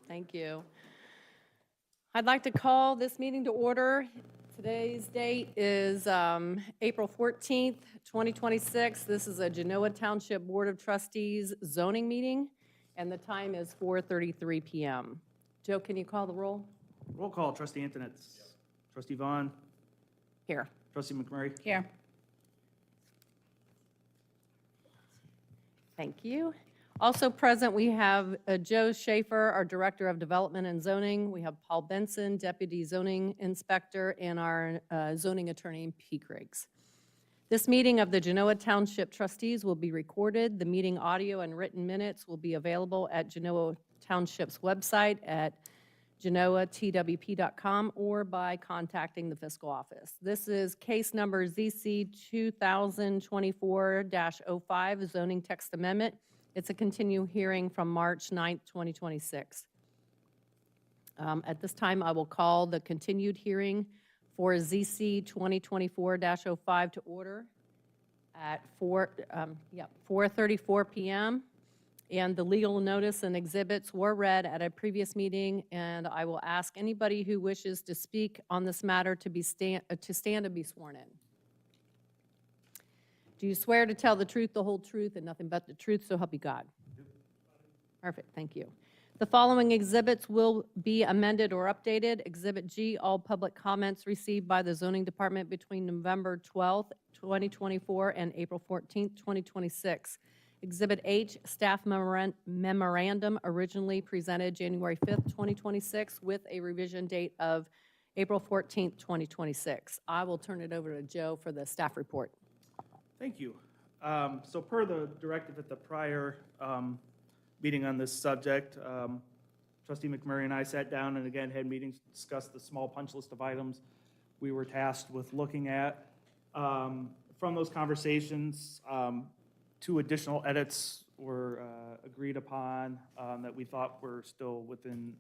Thank you. I'd like to call this meeting to order. Today's date is April 14th, 2026. This is a Genoa Township Board of Trustees zoning meeting, and the time is 4:33 p.m. Joe, can you call the roll? Roll call, Trustee Antonetz. Trustee Vaughn. Here. Trustee McMurray. Here. Thank you. Also present, we have Joe Schaefer, our Director of Development and Zoning. We have Paul Benson, Deputy Zoning Inspector, and our zoning attorney, P. Griggs. This meeting of the Genoa Township Trustees will be recorded. The meeting audio and written minutes will be available at Genoa Township's website at genoatwp.com or by contacting the fiscal office. This is case number ZC 2024-05, zoning text amendment. It's a continued hearing from March 9th, 2026. At this time, I will call the continued hearing for ZC 2024-05 to order at 4:34 p.m. And the legal notice and exhibits were read at a previous meeting, and I will ask anybody who wishes to speak on this matter to stand and be sworn in. Do you swear to tell the truth, the whole truth, and nothing but the truth, so help you God? Perfect, thank you. The following exhibits will be amended or updated. Exhibit G, all public comments received by the zoning department between November 12th, 2024 and April 14th, 2026. Exhibit H, staff memorandum originally presented January 5th, 2026 with a revision date of April 14th, 2026. I will turn it over to Joe for the staff report. Thank you. So per the directive at the prior meeting on this subject, Trustee McMurray and I sat down and again had meetings to discuss the small punch list of items we were tasked with looking at. From those conversations, 2 additional edits were agreed upon that we thought were still within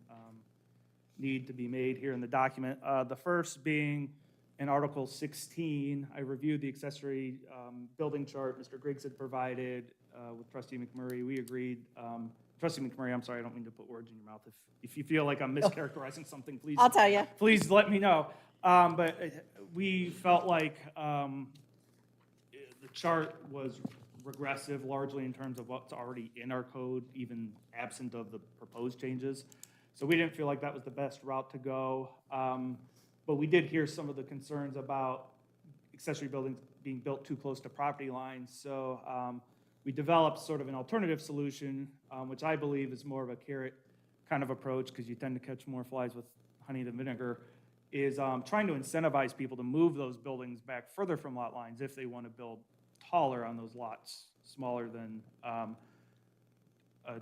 need to be made here in the document. The first being in Article 16, I reviewed the accessory building chart Mr. Griggs had provided with Trustee McMurray. We agreed. Trustee McMurray, I'm sorry, I don't mean to put words in your mouth. If you feel like I'm mischaracterizing something, please. I'll tell you. Please let me know. But we felt like the chart was regressive largely in terms of what's already in our code, even absent of the proposed changes. So we didn't feel like that was the best route to go. But we did hear some of the concerns about accessory buildings being built too close to property lines. So we developed sort of an alternative solution, which I believe is more of a carrot kind of approach, because you tend to catch more flies with honey than vinegar, is trying to incentivize people to move those buildings back further from lot lines if they want to build taller on those lots, smaller than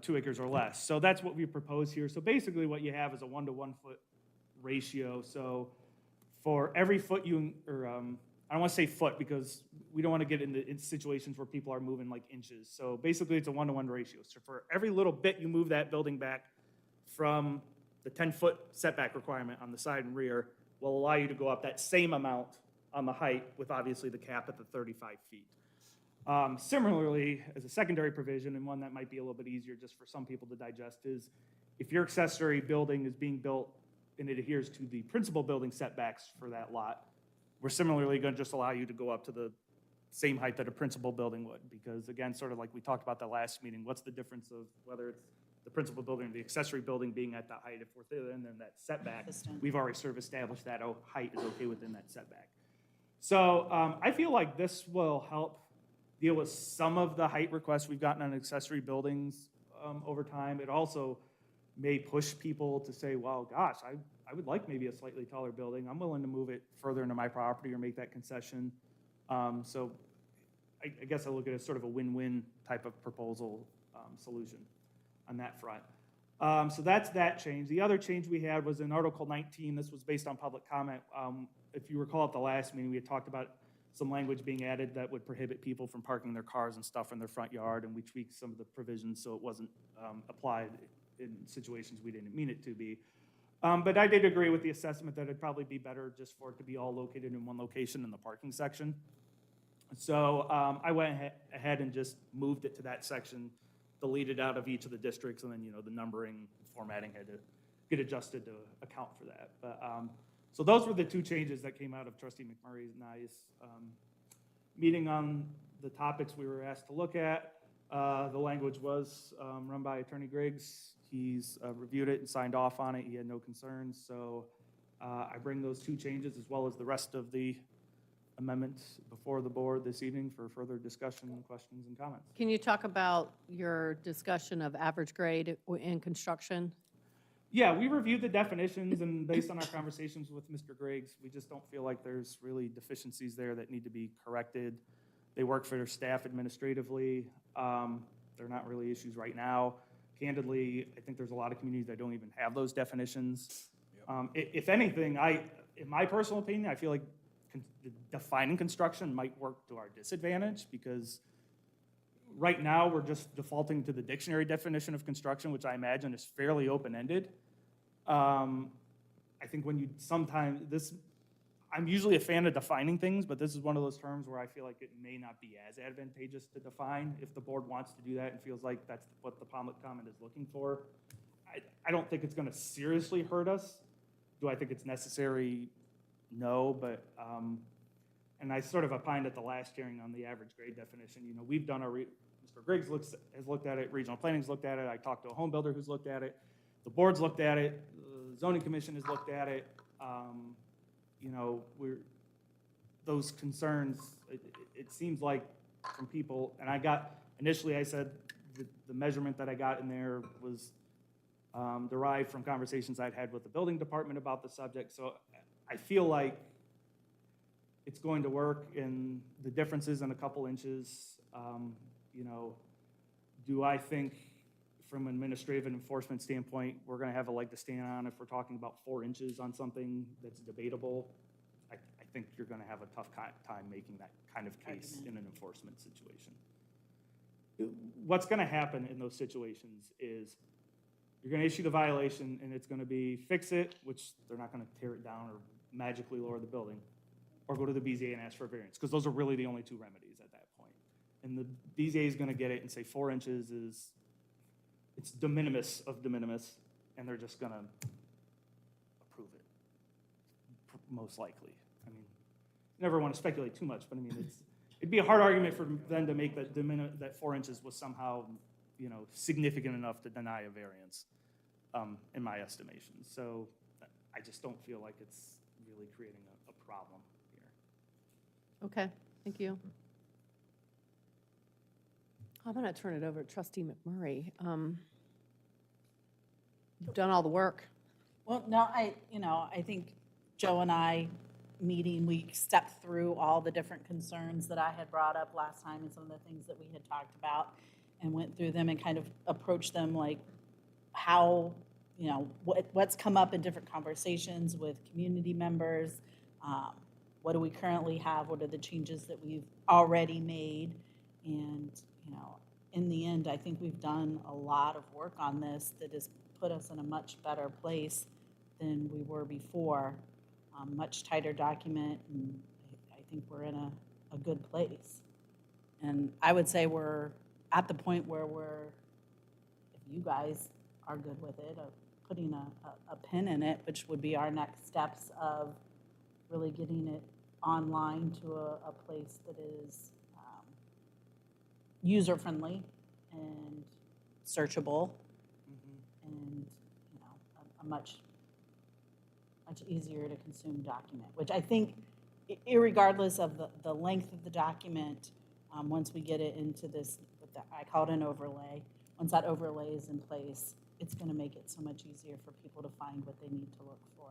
2 acres or less. So that's what we propose here. So basically what you have is a 1-to-1 foot ratio. So for every foot I don't want to say foot because we don't want to get into situations where people are moving like inches. So basically it's a 1-to-1 ratio. So for every little bit you move that building back from the 10-foot setback requirement on the side and rear will allow you to go up that same amount on the height with obviously the cap at the 35 feet. Similarly, as a secondary provision, and one that might be a little bit easier just for some people to digest, is if your accessory building is being built and it adheres to the principal building setbacks for that lot, we're similarly going to just allow you to go up to the same height that a principal building would. Because again, sort of like we talked about the last meeting, what's the difference of whether it's the principal building or the accessory building being at that height? If we're within that setback, we've already sort of established that height is okay within that setback. So I feel like this will help deal with some of the height requests we've gotten on accessory buildings over time. It also may push people to say, well, gosh, I would like maybe a slightly taller building. I'm willing to move it further into my property or make that concession. So I guess I look at it as sort of a win-win type of proposal solution on that front. So that's that change. The other change we had was in Article 19. This was based on public comment. If you recall at the last meeting, we had talked about some language being added that would prohibit people from parking their cars and stuff in their front yard, and we tweaked some of the provisions so it wasn't applied in situations we didn't mean it to be. But I did agree with the assessment that it'd probably be better just for it to be all located in one location in the parking section. So I went ahead and just moved it to that section, deleted out of each of the districts, and then the numbering formatting had to get adjusted to account for that. But, so those were the two changes that came out of Trustee McMurray's and I's meeting on the topics we were asked to look at. The language was run by Attorney Griggs. He's reviewed it and signed off on it. He had no concerns. So I bring those two changes as well as the rest of the amendments before the board this evening for further discussion, questions, and comments. Can you talk about your discussion of average grade in construction? Yeah, we reviewed the definitions, and based on our conversations with Mr. Griggs, we just don't feel like there's really deficiencies there that need to be corrected. They work for their staff administratively. They're not really issues right now. Candidly, I think there's a lot of communities that don't even have those definitions. If anything, in my personal opinion, I feel like defining construction might work to our disadvantage, because right now we're just defaulting to the dictionary definition of construction, which I imagine is fairly open-ended. I think when you I'm usually a fan of defining things, but this is one of those terms where I feel like it may not be as advantageous to define if the board wants to do that and feels like that's what the public comment is looking for. I don't think it's going to seriously hurt us. Do I think it's necessary? No, but, and I sort of opined at the last hearing on the average grade definition. You know, we've done Mr. Griggs has looked at it, regional planning's looked at it, I talked to a home builder who's looked at it, the board's looked at it, the zoning commission has looked at it. You know, those concerns, it seems like from people, and initially I said the measurement that I got in there was derived from conversations I'd had with the building department about the subject, so I feel like it's going to work, in the differences in a couple inches. You know, do I think from an administrative and enforcement standpoint, we're going to have a leg to stand on if we're talking about 4 inches on something that's debatable? I think you're going to have a tough time making that kind of case in an enforcement situation. What's going to happen in those situations is you're going to issue the violation, and it's going to be fix it, which they're not going to tear it down or magically lower the building, or go to the BZA and ask for a variance, because those are really the only 2 remedies at that point. And the BZA is going to get it and say 4 inches it's de minimis of de minimis, and they're just going to approve it, most likely. I mean, never want to speculate too much, but I mean, it'd be a hard argument for them to make that 4 inches was somehow, you know, significant enough to deny a variance, in my estimation. So I just don't feel like it's really creating a problem here. Okay, thank you. I'm going to turn it over to Trustee McMurray. You've done all the work. Well, no, I think Joe and I we stepped through all the different concerns that I had brought up last time and some of the things that we had talked about, and went through them and kind of approached them like how, you know, what's come up in different conversations with community members. What do we currently have? What are the changes that we've already made? And, you know, in the end, I think we've done a lot of work on this that has put us in a much better place than we were before. Much tighter document, and I think we're in a good place. And I would say we're at the point where if you guys are good with it, putting a pin in it, which would be our next steps of really getting it online to a place that is user-friendly and searchable, and, you know, a much easier to consume document, which I think, irregardless of the length of the document, once we get it into this, I call it an overlay, once that overlay is in place, it's going to make it so much easier for people to find what they need to look for.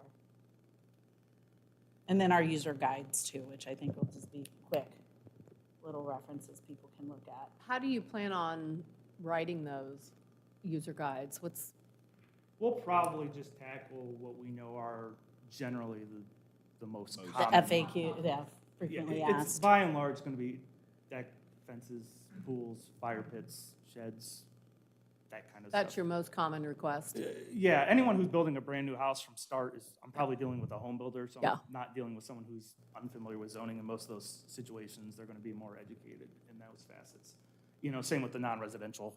And then our user guides too, which I think will just be quick little references people can look at. How do you plan on writing those user guides? We'll probably just tackle what we know are generally the most The common. FAQ, yeah, frequently it's asked. by and large going to be deck, fences, pools, fire pits, sheds, that kind of stuff. That's your most common request? Yeah, anyone who's building a brand new house from start I'm probably dealing with a home builder, so Yeah. I'm not dealing with someone who's unfamiliar with zoning. In most of those situations, they're going to be more educated in those facets. You know, same with the non-residential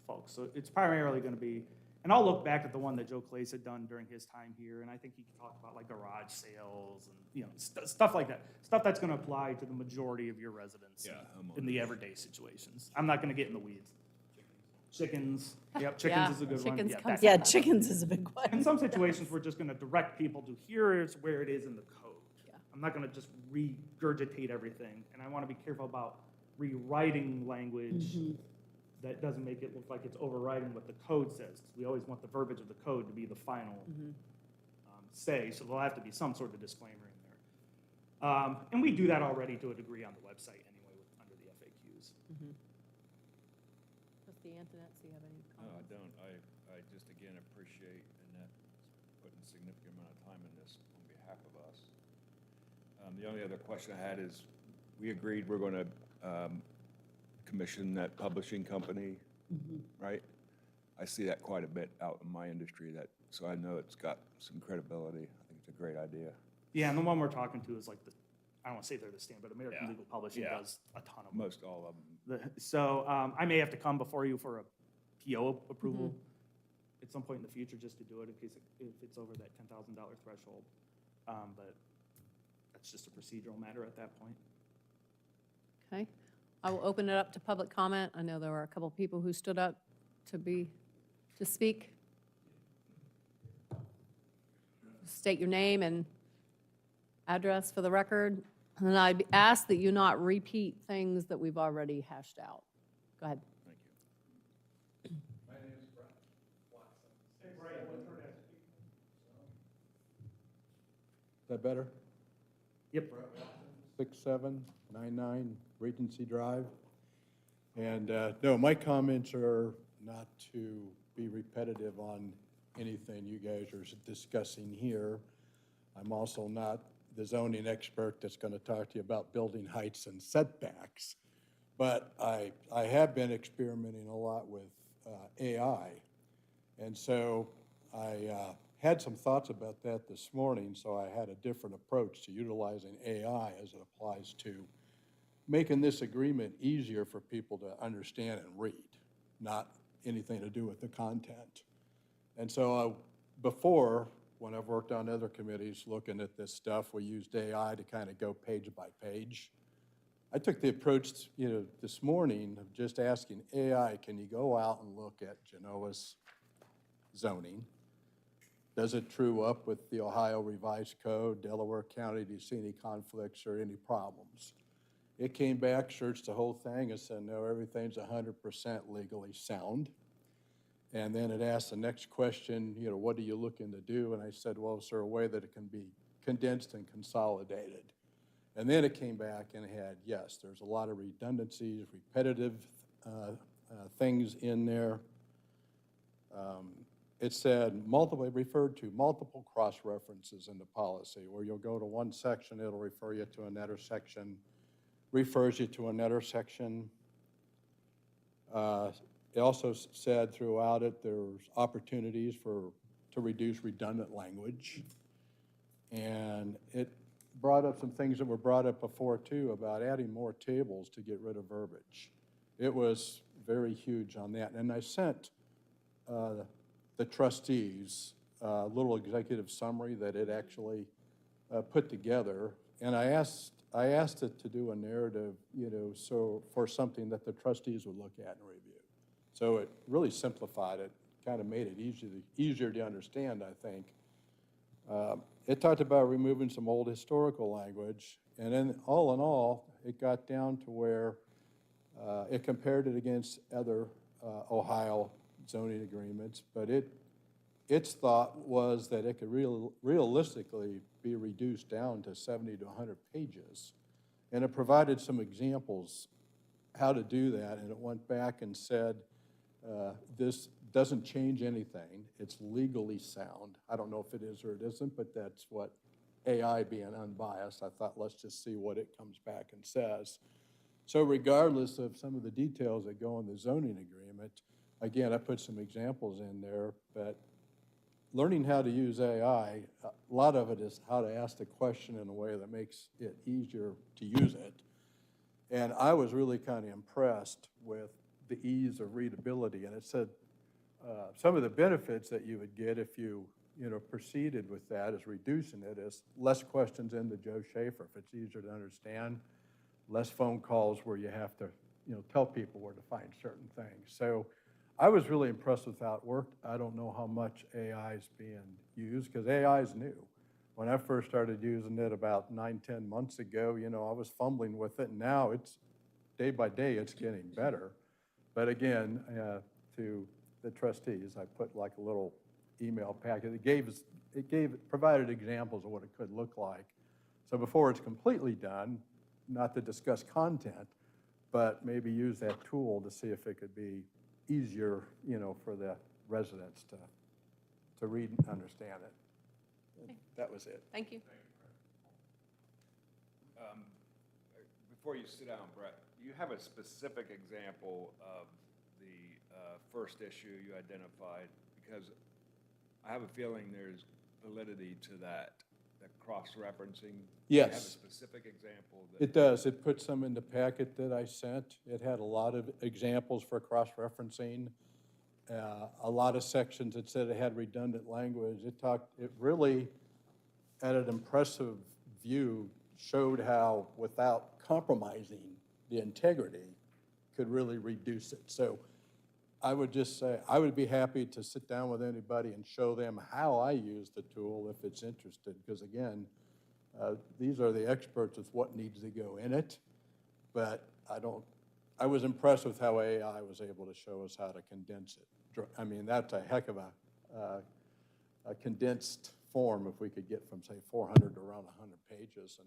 folks. So it's primarily going to be, And I'll look back at the one that Joe Clays had done during his time here, and I think he talked about like garage sales and, you know, stuff like that. Stuff that's gonna apply to the majority of your residents Yeah, I'm on in the everyday situations. I'm not gonna get in the weeds. Chickens, yep, chickens Yeah, is a good one. chickens Yeah, comes that- Yeah, chickens is a big one. In some situations, we're just gonna direct people to here is where it is in the code. Yeah. I'm not gonna just regurgitate everything, and I wanna be careful about rewriting language that doesn't make it look like it's overriding what the code says, because we always want the verbiage of the code to be the final say, so there'll have to be some sort of disclaimer in there. And we do that already to a degree on the website anyway, under the FAQs. Trustee Antoinette, do you have any No, I comments? don't. I just, again, appreciate Annette putting a significant amount of time in this on behalf of us. The only other question I had is, we agreed we're going to commission that publishing company, right? I see that quite a bit out in my industry, so I know it's got some credibility. I think it's a great idea. Yeah, and the one we're talking to is like I don't want to say they're the standard, but American Yeah. Legal Publishing Yeah. does a ton of them. Most all of them. So I may have to come before you for a PO approval at some point in the future just to do it in case if it's over that $10,000 threshold. But that's just a procedural matter at that point. Okay. I will open it up to public comment. I know there were a couple people who stood up to speak. State your name and address for the record. And I'd ask that you not repeat things that we've already hashed out. Go ahead. Thank you. Is that better? Yep. 6799 Regency Drive. And no, my comments are not to be repetitive on anything you guys are discussing here. I'm also not the zoning expert that's going to talk to you about building heights and setbacks. But I have been experimenting a lot with AI. And so I had some thoughts about that this morning, so I had a different approach to utilizing AI as it applies to making this agreement easier for people to understand and read, not anything to do with the content. And so before, when I've worked on other committees looking at this stuff, we used AI to kind of go page by page. I took the approach, this morning of just asking AI, can you go out and look at Genoa's zoning? Does it true up with the Ohio Revised Code, Delaware County? Do you see any conflicts or any problems? It came back, searched the whole thing, and said, no, everything's 100% legally sound. And then it asked the next question, what are you looking to do? And I said, well, is there a way that it can be condensed and consolidated? And then it came back and had, yes, there's a lot of redundancies, repetitive things in there. It said it referred to multiple cross-references in the policy, where you'll go to one section, it'll refer you to another section, refers you to another section. It also said throughout it there's opportunities to reduce redundant language. And it brought up some things that were brought up before too about adding more tables to get rid of verbiage. It was very huge on that. And I sent the trustees a little executive summary that it actually put together. And I asked it to do a narrative, so for something that the trustees would look at and review. So it really simplified it, kind of made it easier to understand, I think. It talked about removing some old historical language, and then all in all, it got down to where it compared it against other Ohio zoning agreements, but its thought was that it could realistically be reduced down to 70 to 100 pages. And it provided some examples how to do that, and it went back and said, this doesn't change anything. It's legally sound. I don't know if it is or it isn't, but that's what AI being unbiased. I thought, let's just see what it comes back and says. So regardless of some of the details that go in the zoning agreement, again, I put some examples in there, but learning how to use AI, a lot of it is how to ask the question in a way that makes it easier to use it. And I was really kind of impressed with the ease of readability. And it said, some of the benefits that you would get if you proceeded with that is reducing it, is less questions into Joe Schaefer, if it's easier to understand, less phone calls where you have to, tell people where to find certain things. So I was really impressed with how it worked. I don't know how much AI is being used, because AI is new. When I first started using it about 9-10 months ago, I was fumbling with it, and now it's, day by day, it's getting better. But again, to the trustees, I put like a little email packet. It provided examples of what it could look like. So before it's completely done, not to discuss content, but maybe use that tool to see if it could be easier, for the residents to read and understand it. Okay. That was it. Thank you. Before you sit down, Brett, you have a specific example of the first issue you identified, because I have a feeling there's validity to that cross-referencing. You have a Yes. specific example that. It does. It puts some in the packet that I sent. It had a lot of examples for cross-referencing, a lot of sections that said it had redundant language. It really, at an impressive view, showed how, without compromising the integrity, could really reduce it. So I would just say, I would be happy to sit down with anybody and show them how I use the tool if it's interested, because again, these are the experts with what needs to go in it, but I was impressed with how AI was able to show us how to condense it. I mean, that's a heck of a condensed form if we could get from, say, 400 to around 100 pages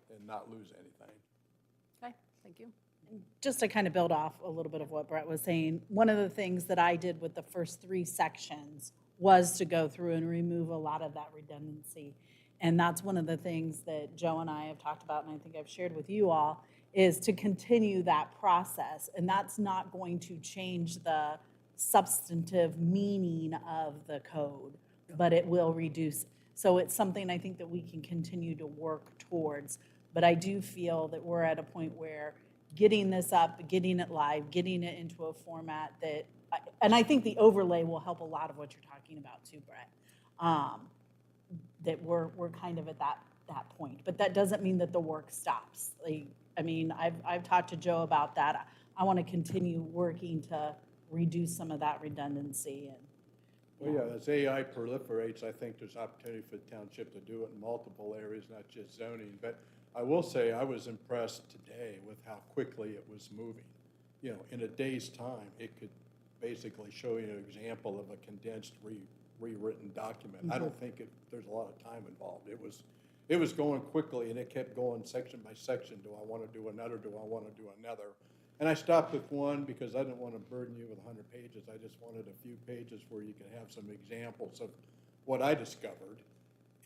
and not lose anything. Okay, thank you. Just to kind of build off a little bit of what Brett was saying, one of the things that I did with the first 3 sections was to go through and remove a lot of that redundancy. And that's one of the things that Joe and I have talked about, and I think I've shared with you all, is to continue that process. And that's not going to change the substantive meaning of the code, but it will reduce. So it's something I think that we can continue to work towards. But I do feel that we're at a point where getting this up, getting it live, getting it into a format that, and I think the overlay will help a lot of what you're talking about too, Brett, that we're kind of at that point. But that doesn't mean that the work stops. I've talked to Joe about that. I want to continue working to reduce some of that redundancy. Well, yeah, as AI proliferates, I think there's opportunity for the township to do it in multiple areas, not just zoning. But I will say I was impressed today with how quickly it was moving. In a day's time, it could basically show you an example of a condensed rewritten document. I don't think there's a lot of time involved. It was going quickly, and it kept going section by section. Do I want to do another? Do I want to do another? And I stopped with one because I didn't want to burden you with 100 pages. I just wanted a few pages where you could have some examples of what I discovered,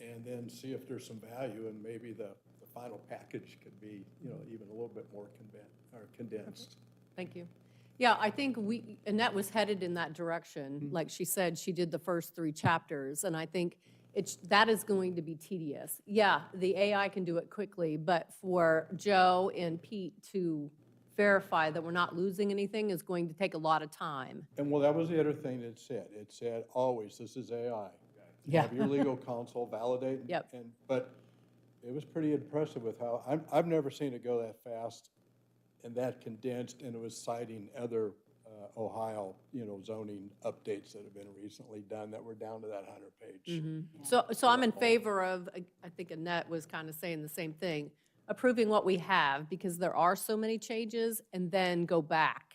and then see if there's some value, and maybe the final package could be, even a little bit more condensed. Thank you. Yeah, I think Annette was headed in that direction. Like she said, she did the first 3 chapters, and I think that is going to be tedious. Yeah, the AI can do it quickly, but for Joe and Pete to verify that we're not losing anything is going to take a lot of time. And well, that was the other thing it said. It said, always, this is AI. Yeah. Have your legal counsel validate. Yep. But it was pretty impressive with how, I've never seen it go that fast and that condensed, and it was citing other Ohio, zoning updates that have been recently done that were down to that 100-page. So I'm in favor of, I think Annette was kind of saying the same thing, approving what we have, because there are so many changes, and then go back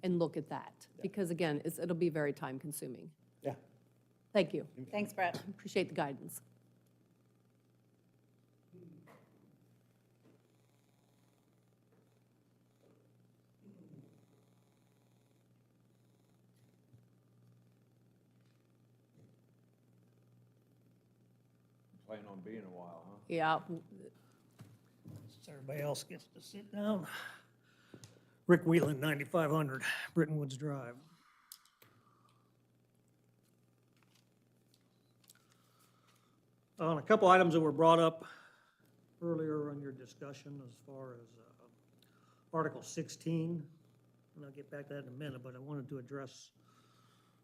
and look at that. Because again, it'll be very time consuming. Yeah. Thank you. Thanks, Brett. Appreciate the guidance. Planning on being a while, huh? Yeah, So everybody else gets to sit down. Rick Wheelan, 9500 Britton Woods Drive. On a couple items that were brought up earlier on your discussion as far as Article 16, and I'll get back to that in a minute, but I wanted to address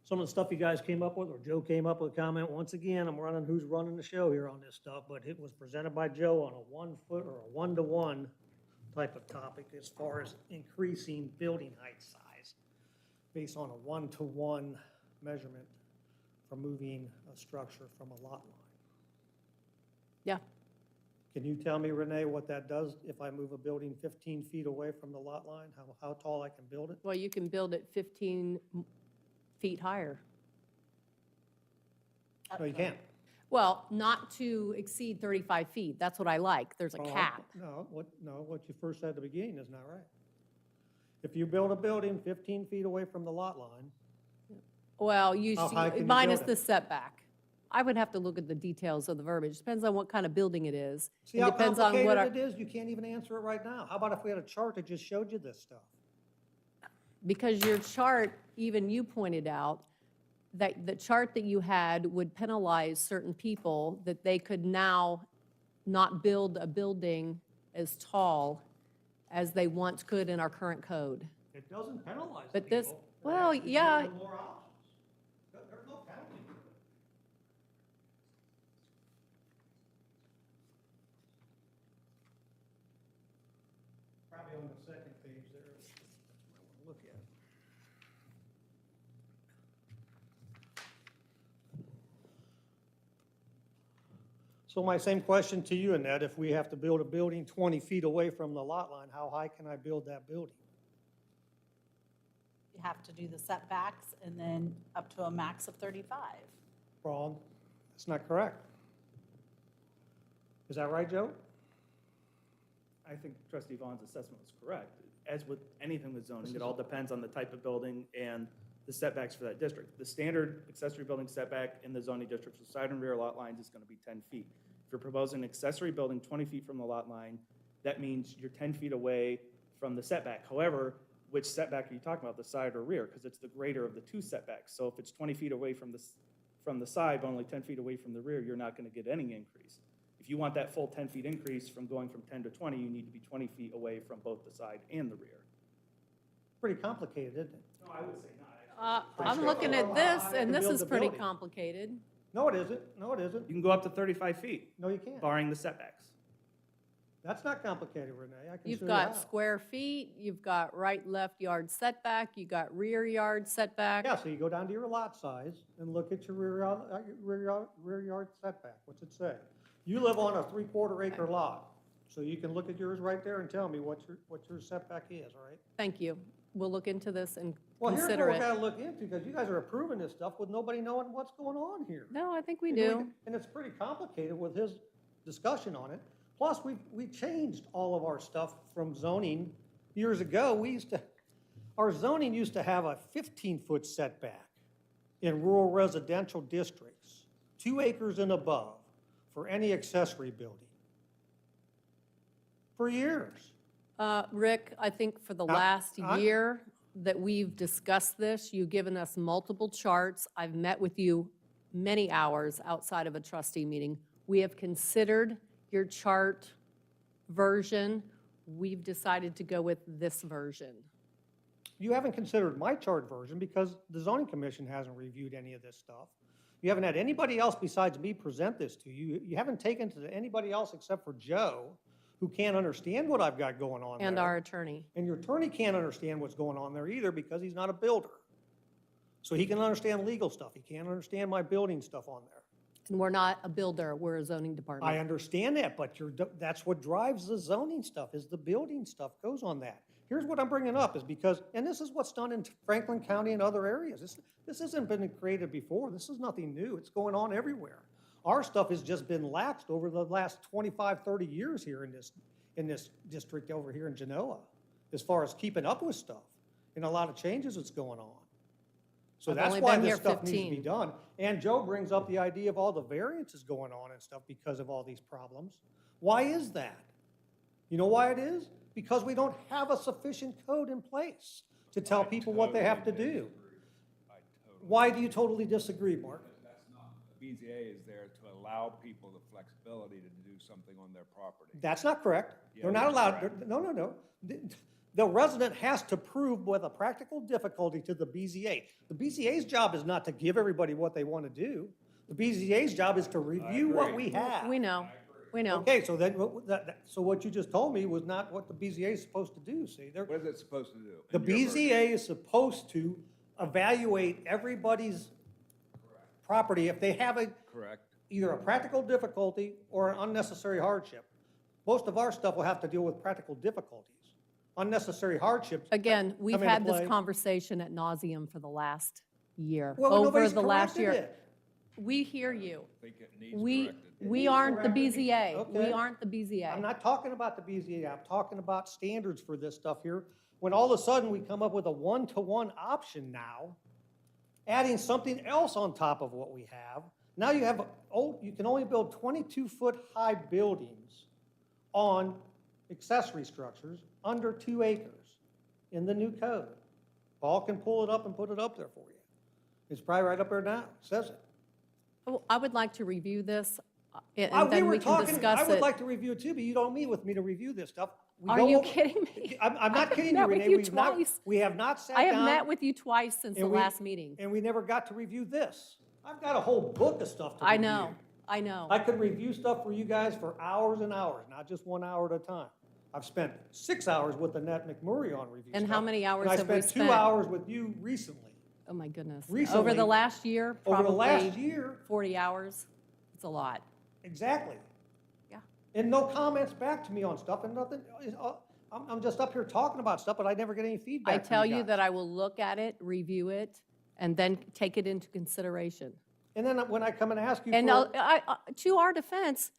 some of the stuff you guys came up with, or Joe came up with a comment, once again, I'm running who's running the show here on this stuff, but it was presented by Joe on a 1 foot or a 1-to-1 type of topic as far as increasing building height size based on a 1-to-1 measurement for moving a structure from a lot line. Yeah. Can you tell me, Renee, what that does if I move a building 15 feet away from the lot line, how tall I can build it? Well, you can build it 15 feet higher. No, you can't. Well, not to exceed 35 feet. That's what I like. There's a Oh, cap. No, what you first said at the beginning is not right. If you build a building 15 feet away from the lot line, Well, you How high can see, you minus build the it? setback. I would have to look at the details of the verbiage. Depends on what kind of building it is. see It how depends on what complicated it is? You can't even answer it right now. How about if we had a chart that just showed you this stuff? Because your chart, even you pointed out, that the chart that you had would penalize certain people, that they could now not build a building as tall as they once could in our current code. It doesn't penalize But this- people. It well, actually gives yeah. them more options. There's no penalty. Probably on the second page there, that's what I want to look at. So my same question to you, Annette, if we have to build a building 20 feet away from the lot line, how high can I build that building? You have to do the setbacks and then up to a max of 35. Wrong. That's not correct. Is that right, Joe? I think trustee Vaughn's assessment was correct. As with anything with zoning, it all depends on the type of building and the setbacks for that district. The standard accessory building setback in the zoning district for side and rear lot lines is going to be 10 feet. If you're proposing an accessory building 20 feet from the lot line, that means you're 10 feet away from the setback. However, which setback are you talking about, the side or rear? Because it's the greater of the two setbacks. So if it's 20 feet away from the side, but only 10 feet away from the rear, you're not going to get any increase. If you want that full 10 feet increase from going from 10 to 20, you need to be 20 feet away from both the side and the rear. Pretty complicated, isn't it? No, I would say not. I'm looking at this, and this Build is the pretty building. complicated. No, it isn't. No, it isn't. You can go up to 35 feet, No, you can't. barring the setbacks. That's not complicated, Renee. I can You've show you got how. square feet, you've got right, left yard setback, you got rear yard setback. Yeah, so you go down to your lot size and look at your rear yard setback. What's it say? You live on a 3/4 acre lot, so you can look at yours right there and tell me what your setback is, all right? Thank you. We'll look into this and Well, here's what consider we it. gotta look into, because you guys are approving this stuff with nobody knowing what's going on here. No, I think we And do. And it's pretty complicated with his discussion on it. Plus, we changed all of our stuff from zoning. Years ago, our zoning used to have a 15-foot setback in rural residential districts, 2 acres and above, for any accessory building. For years. Rick, I think for the Now, last I- year that we've discussed this, you've given us multiple charts. I've met with you many hours outside of a trustee meeting. We have considered your chart version. We've decided to go with this version. You haven't considered my chart version because the zoning commission hasn't reviewed any of this stuff. You haven't had anybody else besides me present this to you. You haven't taken to anybody else except for Joe, who can't understand what I've got going on there. And our attorney. And your attorney can't understand what's going on there either because he's not a builder. So he can understand legal stuff. He can't understand my building stuff on there. And we're not a builder, we're a zoning I department. understand that, but that's what drives the zoning stuff, is the building stuff goes on that. Here's what I'm bringing up is because, and this is what's done in Franklin County and other areas. This hasn't been created before. This is nothing new. It's going on everywhere. Our stuff has just been laxed over the last 25, 30 years here in this district over here in Genoa, as far as keeping up with stuff and a lot of changes that's going on. So I've that's only why been this here stuff needs to be 15. done. And Joe brings up the idea of all the variances going on and stuff because of all these problems. Why is that? You know why it is? Because we don't have a sufficient code in place to tell people what they have to do. Why do you totally disagree, Mark? That's not, BZA is there to allow people the flexibility to do something on their property. That's not correct. Yeah, They're not that's allowed, correct. no. the resident has to prove with a practical difficulty to the BZA. The BZA's job is not to give everybody what they want to do. The BZA's job is to review what we have. We know, we know. Okay, so then, so what you just told me was not what the BZA is supposed to do, see? What is it supposed to do? The in your version? BZA is supposed to evaluate everybody's property if they have Correct. either a practical difficulty or an unnecessary hardship. Most of our stuff will have to deal with practical difficulties. Unnecessary hardships. Again, we've come into had this play. conversation at nauseum for the last year, Well, over nobody's the last corrected year. it. We hear you. I think it needs We, corrected. we needs aren't the corrected. BZA. We Okay. aren't the I'm BZA. not talking about the BZA, I'm talking about standards for this stuff here. When all of a sudden we come up with a one-to-one option now, adding something else on top of what we have. Now you have, you can only build 22-foot high buildings on accessory structures under 2 acres in the new code. Paul can pull it up and put it up there for you. It's probably right up there now, it says it. Oh, I would like to review this, and We then were we can talking, I discuss would it. like to review it too, but you don't meet with me to review this stuff. We Are go you over- kidding me? I'm not kidding you, met with Renee. you We've not- twice. We have not sat I down. have met with you twice since the and we- last meeting. And we never got to review this. I've got a whole book of stuff to review. I know, I know. I could review stuff for you guys for hours and hours, not just 1 hour at a time. I've spent 6 hours with Annette McMurray on review And stuff, how many hours have we And I spent spent? 2 hours with you recently. Oh, my goodness. Over Recently, the last year, Over the last probably year, 40 hours. It's a lot. exactly. Yeah. And no comments back to me on stuff and nothing. I'm just up here talking about stuff, but I never get any feedback. I from tell you guys. that I will look at it, review it, and then take it into consideration. And then when I come and ask you And for, to our defense,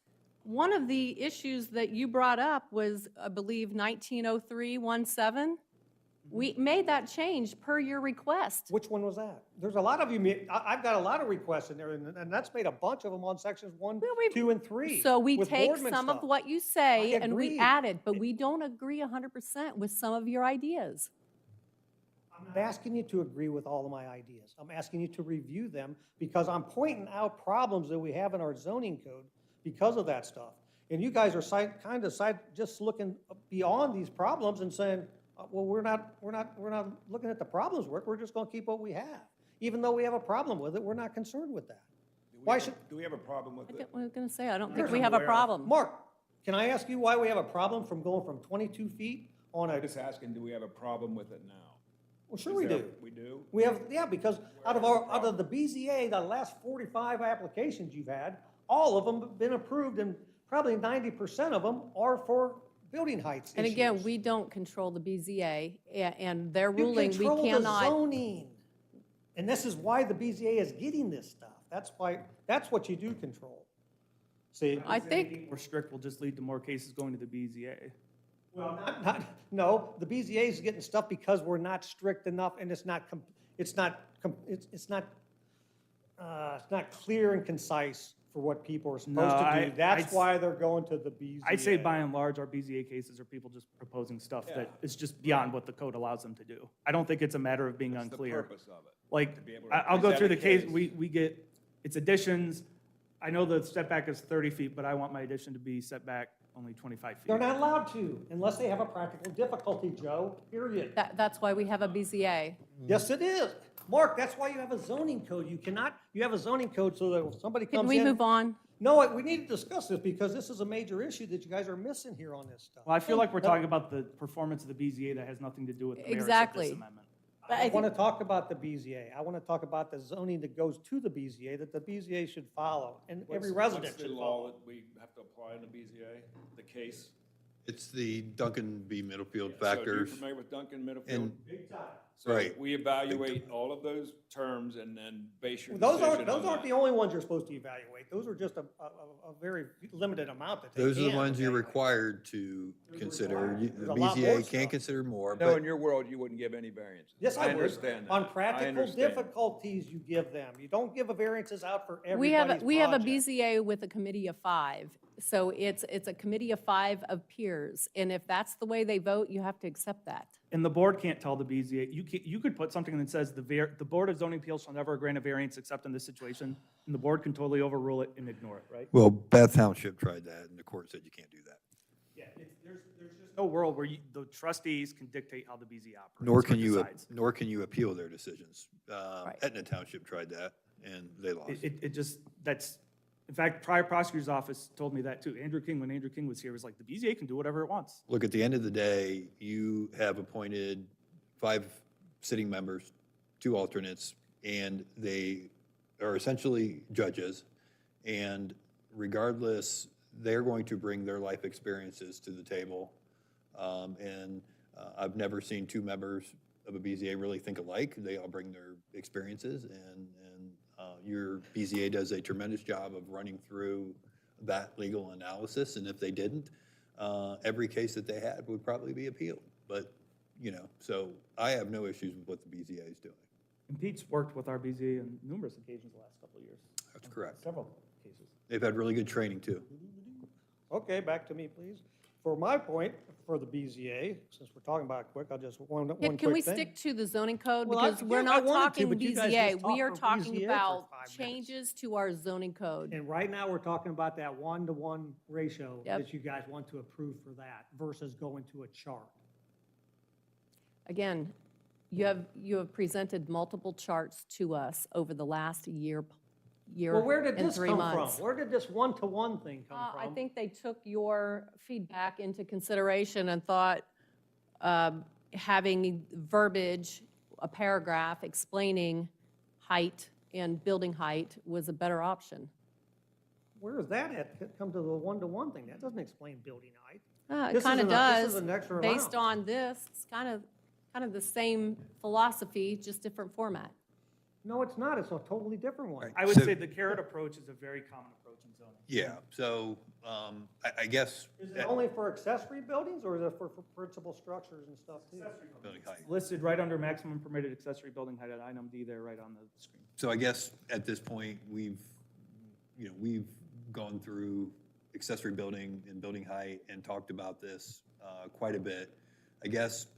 one of the issues that you brought up was, I believe, 1903-17. We made that change per your request. which one was that? There's a lot of you, I've got a lot of requests in there, and that's made a bunch of them on sections 1, Well, we- 2, and 3. So we with take Boardman some of stuff. what you say I and we agree. add it, but we don't agree 100% with some of your ideas. I'm not asking you to agree with all of my ideas. I'm asking you to review them because I'm pointing out problems that we have in our zoning code because of that stuff. And you guys are just looking beyond these problems and saying, well, we're not looking at the problems, we're just gonna keep what we have. Even though we have a problem with it, we're not concerned with that. Why should, Do we have a problem with it? I was going to say, I don't think Here's we what have a I'm aware of. problem. Mark, can I ask you why we have a problem from going from 22 feet on a, I'm just asking, do we have a problem with it now? well, sure Is we there- do. We do? We have, yeah, because out of the BZA, the last 45 applications you've had, all of them have been approved, and probably 90% of them are for building heights And again, issues. we don't control the BZA, and their You ruling, we control the cannot. zoning. And this is why the BZA is getting this stuff. That's what you do control. See? I think, Anything more strict will just lead to more cases going to the BZA. Well, no, the BZA is getting stuff because we're not strict enough, and it's not clear and concise for what people are supposed No, to do. That's I'd- why they're going to the BZA. I'd say by and large, our BZA cases are people just proposing stuff that is just beyond what the code allows them to do. I don't think it's a matter of being What's the unclear. purpose of it? Like, To be able to I'll go present through a the case, case. we get, it's additions. I know the setback is 30 feet, but I want my addition to be set back only 25 feet. They're not allowed to unless they have a practical difficulty, Joe, period. that's why we have a BZA. Yes, it is. Mark, that's why you have a zoning code. You have a zoning code so that if somebody Can comes we in. move on? No, we need to discuss this because this is a major issue that you guys are missing here on this stuff. Well, I feel like we're talking about the performance of the BZA that has nothing to do with the merits of Exactly. this amendment. I want to talk about the BZA. I want to talk about the zoning that goes to the BZA, that the BZA should follow, and every resident What's should the law follow. that we have to apply in the BZA, the case? It's the Duncan B. Middlefield So are you factors. familiar with Duncan Middlefield? And Big time. So right. we evaluate all of those terms and then base your Those decision aren't on the that. only ones you're supposed to evaluate. Those are just a very limited amount that they those are the can ones you're evaluate. required to consider. The There's a lot more BZA stuff. can consider more, No, in but your world, you wouldn't give any variances. Yes, I would. understand that. On I practical understand. difficulties, you give them. You don't give variances out for We have, everybody's we have a project. BZA with a committee of 5. So it's a committee of 5 of peers. And if that's the way they vote, you have to accept that. And the board can't tell the BZA, you could put something that says the Board of Zoning Appeals shall never grant a variance except in this situation, and the board can totally overrule it and ignore it, right? well, Bath Township tried that and the court said you can't do that. Yeah, There's just no world where the trustees can dictate how the BZ operates. Nor or can you, decides. nor can you appeal their decisions. Right. Etna Township tried that, and they lost. It just, in fact, prior prosecutor's office told me that too. When Andrew King was here, was like, the BZA can do whatever it wants. Look, at the end of the day, you have appointed 5 sitting members, 2 alternates, and they are essentially judges. And regardless, they're going to bring their life experiences to the table. I've never seen 2 members of a BZA really think alike. They all bring their experiences, and your BZA does a tremendous job of running through that legal analysis. And if they didn't, every case that they had would probably be appealed. But, so I have no issues with what the BZA is doing. And Pete's worked with our BZA on numerous occasions the last couple of years. That's correct. Several cases. They've had really good training, too. Okay, back to me, please. For my point, for the BZA, since we're talking about it quick, I'll just, one quick thing. Can we stick to the zoning code? Well, Because we're yeah, I not wanted to, talking but you guys BZA. just We are talked for talking BZA for about 5 minutes. changes to our zoning code. And right now, we're talking about that 1-to-1 ratio Yep. that you guys want to approve for that versus going to a chart. Again, you have presented multiple charts to us over the last year Well, where did and this 3 come months. from? Where did this 1-to-1 thing come I from? think they took your feedback into consideration and thought having verbiage, a paragraph explaining height and building height was a better option. Where is that at, come to the 1-to-1 thing? That doesn't explain building height. It This kind of isn't a- this does, is an extra based amount. on this. It's kind of the same philosophy, just different format. No, it's not. It's a totally different one. Right. I would So- say the carrot approach is a very common approach in zoning. Yeah, so I guess. Is it only for accessory buildings, or is it for principal structures and stuff too? Building height. Listed right under maximum permitted accessory building height at item D there, right on the screen. So I guess at this point, we've gone through accessory building and building height and talked about this quite a bit. I guess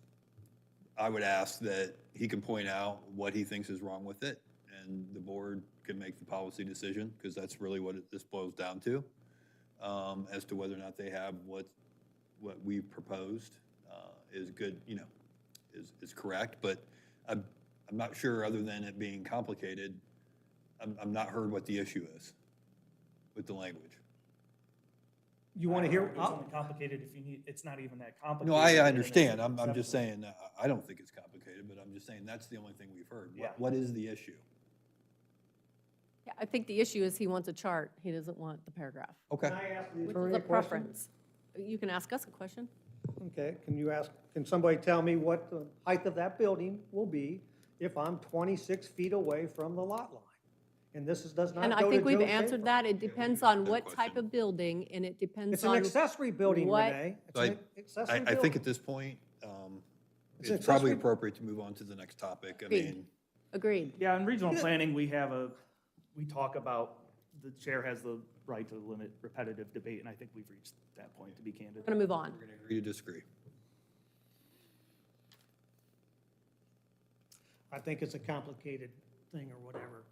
I would ask that he can point out what he thinks is wrong with it, and the board can make the policy decision, because that's really what this boils down to, as to whether or not they have what we've proposed is good, is correct. But I'm not sure, other than it being complicated, I'm not heard what the issue is with the language. You want to hear? It's only complicated if you need, it's not even that complicated. No, I and understand. it's I'm just acceptable. saying, I don't think it's complicated, but I'm just saying that's the only thing we've heard. Yeah. What is the issue? Yeah, I think the issue is he wants a chart. He doesn't want the paragraph, Okay. Can I ask the which attorney is a a question? preference. You can ask us a question. Okay, can somebody tell me what the height of that building will be if I'm 26 feet away from the lot line? And this does not And go I to think we've Joe answered Schaefer. that. It depends on Good what type question. of building, and it depends It's an on, accessory building, what- Renee. It's So an accessory I building. think at this point, It's an it's probably accessory- appropriate to move on to the next topic. I Agreed. mean, agreed. Yeah, in regional planning, we talk about, the chair has the right to limit repetitive debate, and I think we've reached that point, to be candid. We're going to move on. we're going to agree to disagree. I think it's a complicated thing or whatever.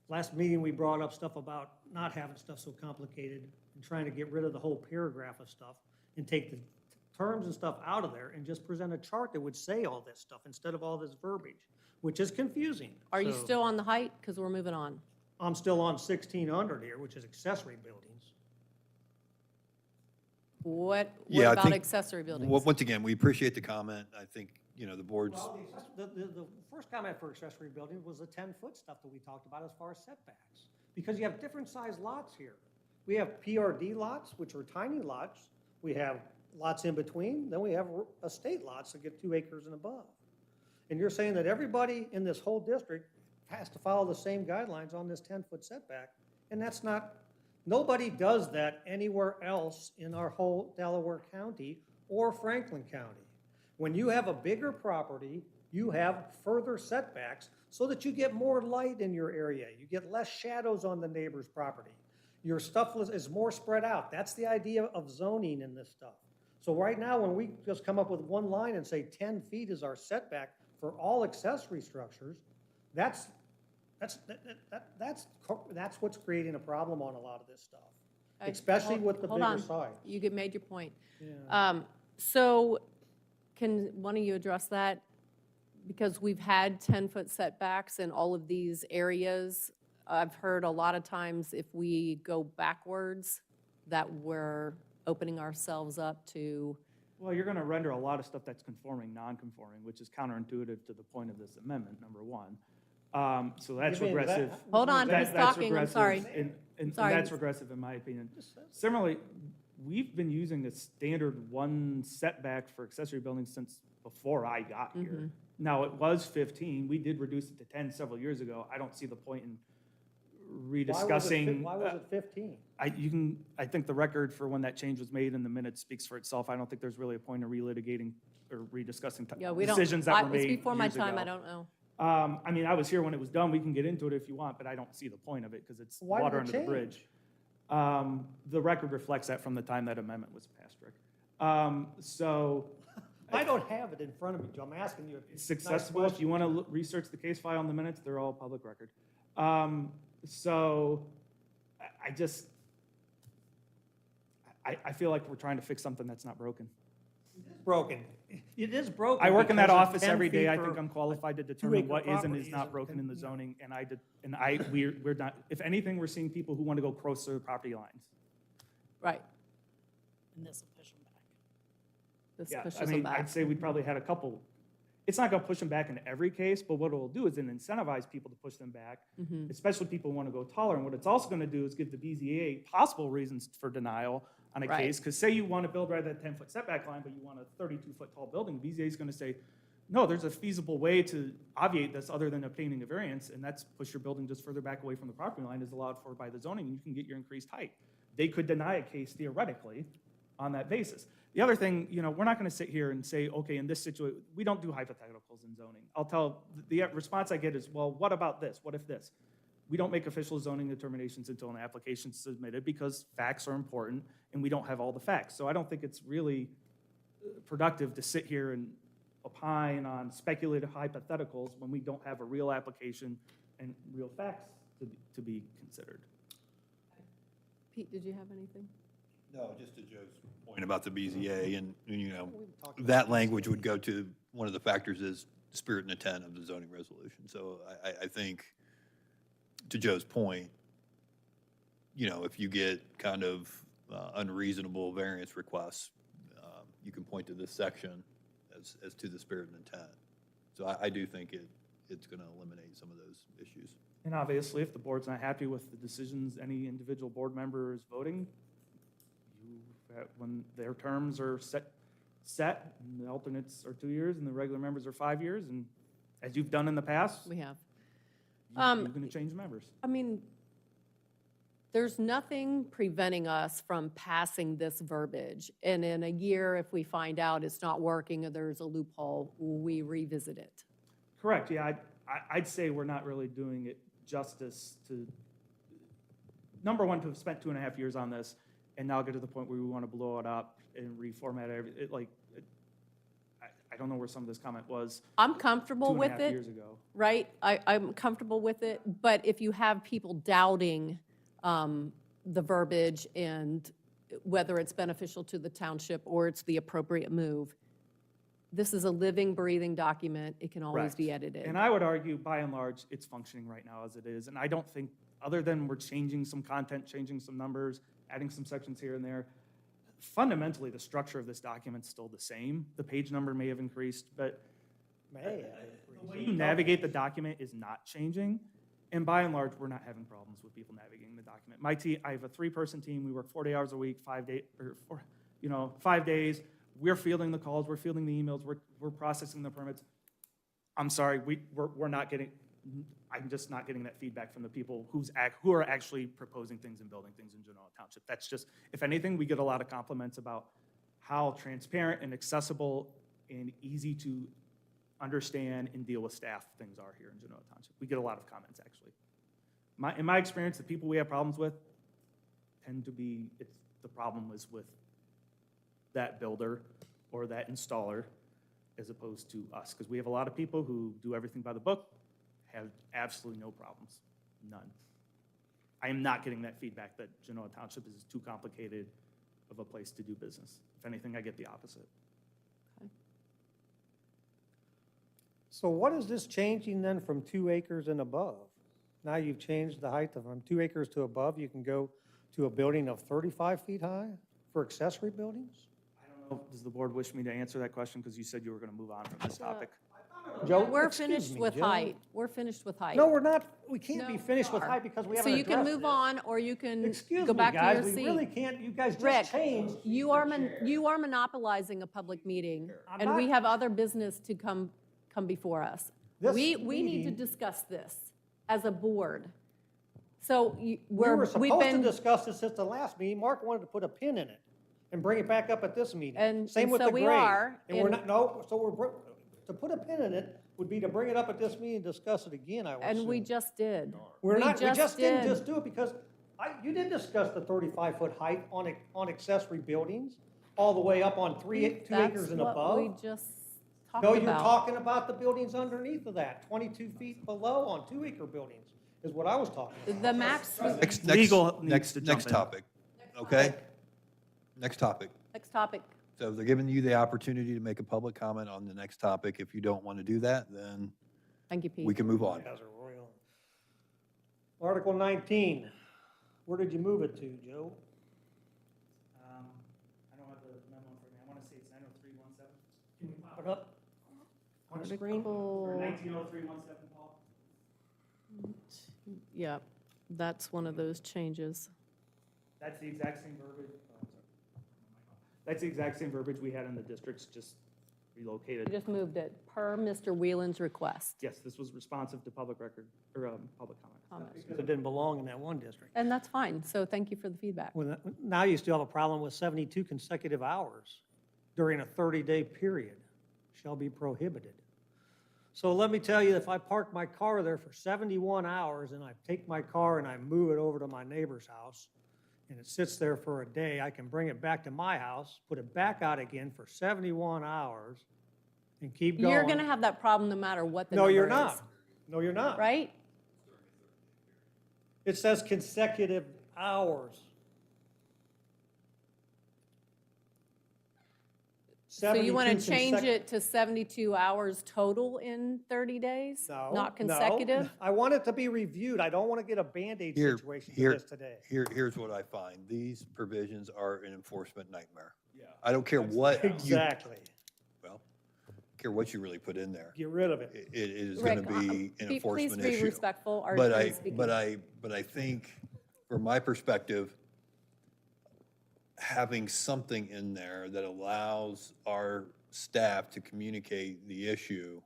Last meeting, we brought up stuff about not having stuff so complicated and trying to get rid of the whole paragraph of stuff and take the terms and stuff out of there and just present a chart that would say all this stuff instead of all this verbiage, which is confusing. Are you So, still on the height? Because we're moving on. I'm still on 1600 here, which is accessory buildings. What Yeah, I about think- accessory buildings? Once again, we appreciate the comment. I think, the board's, Well, the first comment for accessory building was the 10-foot stuff that we talked about as far as setbacks. Because you have different size lots here. We have PRD lots, which are tiny lots. We have lots in between, then we have estate lots that get 2 acres and above. And you're saying that everybody in this whole district has to follow the same guidelines on this 10-foot setback, and that's not, nobody does that anywhere else in our whole Delaware County or Franklin County. When you have a bigger property, you have further setbacks so that you get more light in your area. You get less shadows on the neighbor's property. Your stuff is more spread out. That's the idea of zoning in this stuff. So right now, when we just come up with one line and say 10 feet is our setback for all accessory structures, that's what's creating a problem on a lot of this stuff. especially with the Hold bigger on. size. You made your point. Yeah. So can one of you address that? Because we've had 10-foot setbacks in all of these areas. I've heard a lot of times if we go backwards, that we're opening ourselves up to, Well, you're going to render a lot of stuff that's conforming, non-conforming, which is counterintuitive to the point of this amendment, number one. So that's You mean that- regressive. hold on, That- he's that's talking, I'm regressive, sorry. And Sorry. that's regressive in my opinion. Similarly, we've been using the standard one setback for accessory buildings since before I got Mm-hmm. here. Now, it was 15. We did reduce it to 10 several years ago. I don't see the point in rediscussing. Why was it 15? I think the record for when that change was made in the minutes speaks for itself. I don't think there's really a point in relitigating or rediscussing yeah, we don't. decisions that were It's made before my years time, I ago. don't know. I mean, I was here when it was done. We can get into it if you want, but I don't see the point of it because it's Why did water it under the bridge. change? The record reflects that from the time that amendment was passed, Rick. So I don't have it in front of me, Joe. I'm asking you. it's Nice accessible. If question. you want to research the case file in the minutes, they're all public record. So I just, I feel like we're trying to fix something that's not broken. Broken. It is broken. I work in that because of office 10 every day. feet I for- think I'm qualified to determine two-acre what is and property is not isn't- broken in the yeah. zoning. We're not, if anything, we're seeing people who want to go closer to the property lines. Right. And this will push them back. This Yeah, pushes I them mean, back. I'd say we probably had a couple, it's not gonna push them back in every case, but what it'll do is then incentivize people to push them back, Mm-hmm. especially people who wanna go taller. And what it's also gonna do is give the BZA possible reasons for denial on a Right. case. Because say you wanna build right at that 10-foot setback line, but you want a 32-foot tall building, BZA is gonna say, no, there's a feasible way to obviate this other than obtaining a variance, and that's push your building just further back away from the property line as allowed for by the zoning, and you can get your increased height. They could deny a case theoretically on that basis. The other thing, we're not going to sit here and say, okay, in this situation, we don't do hypotheticals in zoning. The response I get is, well, what about this? What if this? We don't make official zoning determinations until an application's submitted because facts are important and we don't have all the facts. So I don't think it's really productive to sit here and opine on speculative hypotheticals when we don't have a real application and real facts to be considered. Pete, did you have anything? No, just to Joe's point about the BZA, and, that language would go to, one of the factors is the spirit and intent of the zoning resolution. So I think, to Joe's point, if you get kind of unreasonable variance requests, you can point to this section as to the spirit and intent. So I do think it's going to eliminate some of those issues. And obviously, if the board's not happy with the decisions any individual board member is voting, when their terms are set, and the alternates are 2 years and the regular members are 5 years, and as you've done in the past, We have. you're going to change members. I mean, there's nothing preventing us from passing this verbiage. And in a year, if we find out it's not working or there's a loophole, we revisit it. Correct, yeah, I'd say we're not really doing it justice to, number one, to have spent 2.5 years on this and now get to the point where we want to blow it up and reformat it, I don't know where some of this comment was I'm comfortable with 2.5 it, years ago. right? I'm comfortable with it, but if you have people doubting the verbiage and whether it's beneficial to the township or it's the appropriate move, this is a living, breathing document. It can always be Correct. edited. And I would argue, by and large, it's functioning right now as it is. And I don't think, other than we're changing some content, changing some numbers, adding some sections here and there, fundamentally, the structure of this document's still the same. The page number may have increased, but the way you navigate the document is not changing. And by and large, we're not having problems with people navigating the document. My team, I have a 3-person team. We work 40 hours a week, 5 days. We're fielding the calls, we're fielding the emails, we're processing the permits. I'm sorry, we're not getting, I'm just not getting that feedback from the people who are actually proposing things and building things in Genoa Township. That's just, if anything, we get a lot of compliments about how transparent and accessible and easy to understand and deal with staff things are here in Genoa Township. We get a lot of comments, actually. In my experience, the people we have problems with tend to be, the problem is with that builder or that installer as opposed to us. Because we have a lot of people who do everything by the book, have absolutely no problems, none. I am not getting that feedback that Genoa Township is too complicated of a place to do business. If anything, I get the opposite. So what is this changing then from 2 acres and above? Now you've changed the height of, from 2 acres to above, you can go to a building of 35 feet high for accessory buildings? I don't know, does the board wish me to answer that question? Because you said you were going to move on from this topic. Joe, We're excuse finished me, with Joe. height. We're finished with height. No, we're not, we can't be No, finished with we are. height because we So haven't you can addressed move this. on, or you can Excuse go me, back to guys, your we seat. really can't, you guys Rick, just changed. you are monopolizing a public meeting, I'm and we not- have other business to come before us. This We need to meeting- discuss this as a board. So We we're, were we've supposed to been, discuss this at the last meeting. Mark wanted to put a pin in it and bring it back up at this meeting. And- Same and with so the we grade. are, And we're and- not, no, so to put a pin in it would be to bring it up at this meeting and discuss it again, I would and we assume. just did. We're not, we just didn't did. just do it because you did discuss the 35-foot height on accessory buildings, all the way up on 2 acres and That's what we above. just talked No, you're about. talking about the buildings underneath of that, 22 feet below on 2-acre buildings is what I was talking about. The max, Legal needs to jump Next in. topic, okay? Next topic. next topic. So they're giving you the opportunity to make a public comment on the next topic. If you don't want to do that, then Thank you, Pete. we can move on. Guys are royal. Article 19, where did you move it to, Joe? I don't have the memo for me. I want to say it's 90317. Can you pop it up on the screen? Or Article- 190317, Paul? Yeah, that's one of those changes. That's the exact same verbiage. Oh, I'm sorry. That's the exact same verbiage we had in the districts, just relocated. We just moved it per Mr. Whelan's request. Yes, this was responsive to public record, or public comment. Comments. Because it didn't belong in that one district. And that's fine, so thank you for the feedback. Well, now you still have a problem with 72 consecutive hours during a 30-day period shall be prohibited. So let me tell you, if I park my car there for 71 hours and I take my car and I move it over to my neighbor's house and it sits there for a day, I can bring it back to my house, put it back out again for 71 hours and keep going. You're going to have that problem no matter what the No, number is. you're not. No, you're not. Right? It says consecutive hours. So you want to 72 change it to 72 hours total in 30 days? No. Not no. consecutive? I want it to be reviewed. I don't want to get a Band-Aid Here- situation here- to this today. Here's what I find. These provisions are an enforcement nightmare. Yeah. I don't care what you, Exactly. well, care what you really put in there. Get rid of it. It is going Rick, to be an enforcement please be issue. respectful. Our But attorney's speaking. but I think, from my perspective, having something in there that allows our staff to communicate the issue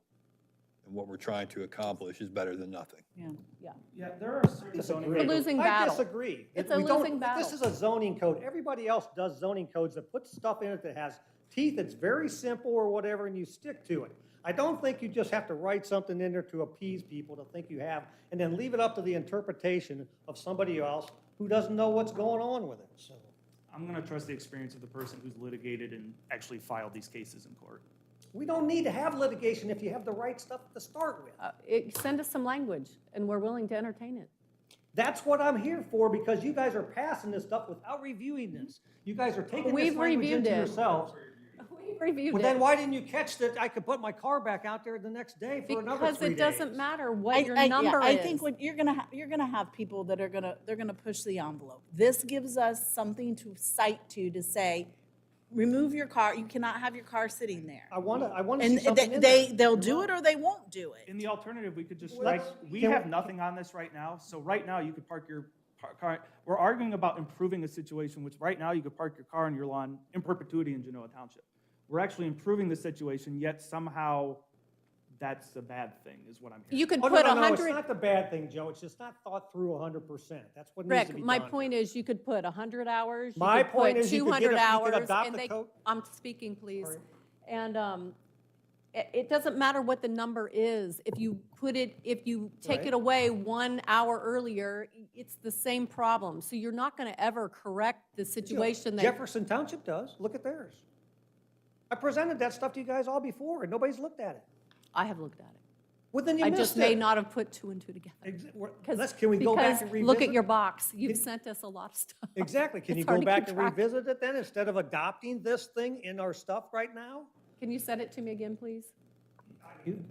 and what we're trying to accomplish is better than nothing. Yeah. Yeah, there are certain zoning. It's a losing I battle. disagree. It's a We don't- losing battle. This is a zoning code. Everybody else does zoning codes that put stuff in it that has teeth, it's very simple or whatever, and you stick to it. I don't think you just have to write something in there to appease people to think you have, and then leave it up to the interpretation of somebody else who doesn't know what's going on with it, so. I'm going to trust the experience of the person who's litigated and actually filed these cases in court. We don't need to have litigation if you have the right stuff to start with. Send us some language, and we're willing to entertain it. That's what I'm here for, because you guys are passing this stuff without reviewing this. You guys are taking this We've language reviewed into it. yourselves. We reviewed Well, then it. why didn't you catch that I could put my car back out there the next day for another 3 days? Because it doesn't matter what your yeah, number I is. think what you're gonna have people that are they're gonna push the envelope. This gives us something to cite to say, remove your car, you cannot have your car sitting there. I want to see And something in there. they'll do it or they won't do it. In the alternative, we could just, Well, like, let's- we can have we- nothing on this right now, so right now you could park your car, we're arguing about improving a situation, which right now you could park your car on your lawn in perpetuity in Genoa Township. We're actually improving the situation, yet somehow that's a bad thing, is what I'm hearing. You could Oh, put no, it's 100, not the bad thing, Joe. It's just not thought through 100%. That's what needs to Rick, be my done. point is you could put 100 hours, you My could point put is you could 200 you hours, could adopt and the they, code. I'm speaking, please. Sorry. And it doesn't matter what the number is. If you take Right. it away 1 hour earlier, it's the same problem. So you're not going to ever correct the situation that. Jefferson Township does. Look at theirs. I presented that stuff to you guys all before, and nobody's looked at it. I have looked at it. Well, then you I missed just may it. not have put two and two together. Can we go back and Because revisit? look at your box. You've sent us a lot of stuff. Exactly. Can It's you hard go to back keep and track. revisit it then instead of adopting this thing in our stuff right now? Can you send it to me again, please?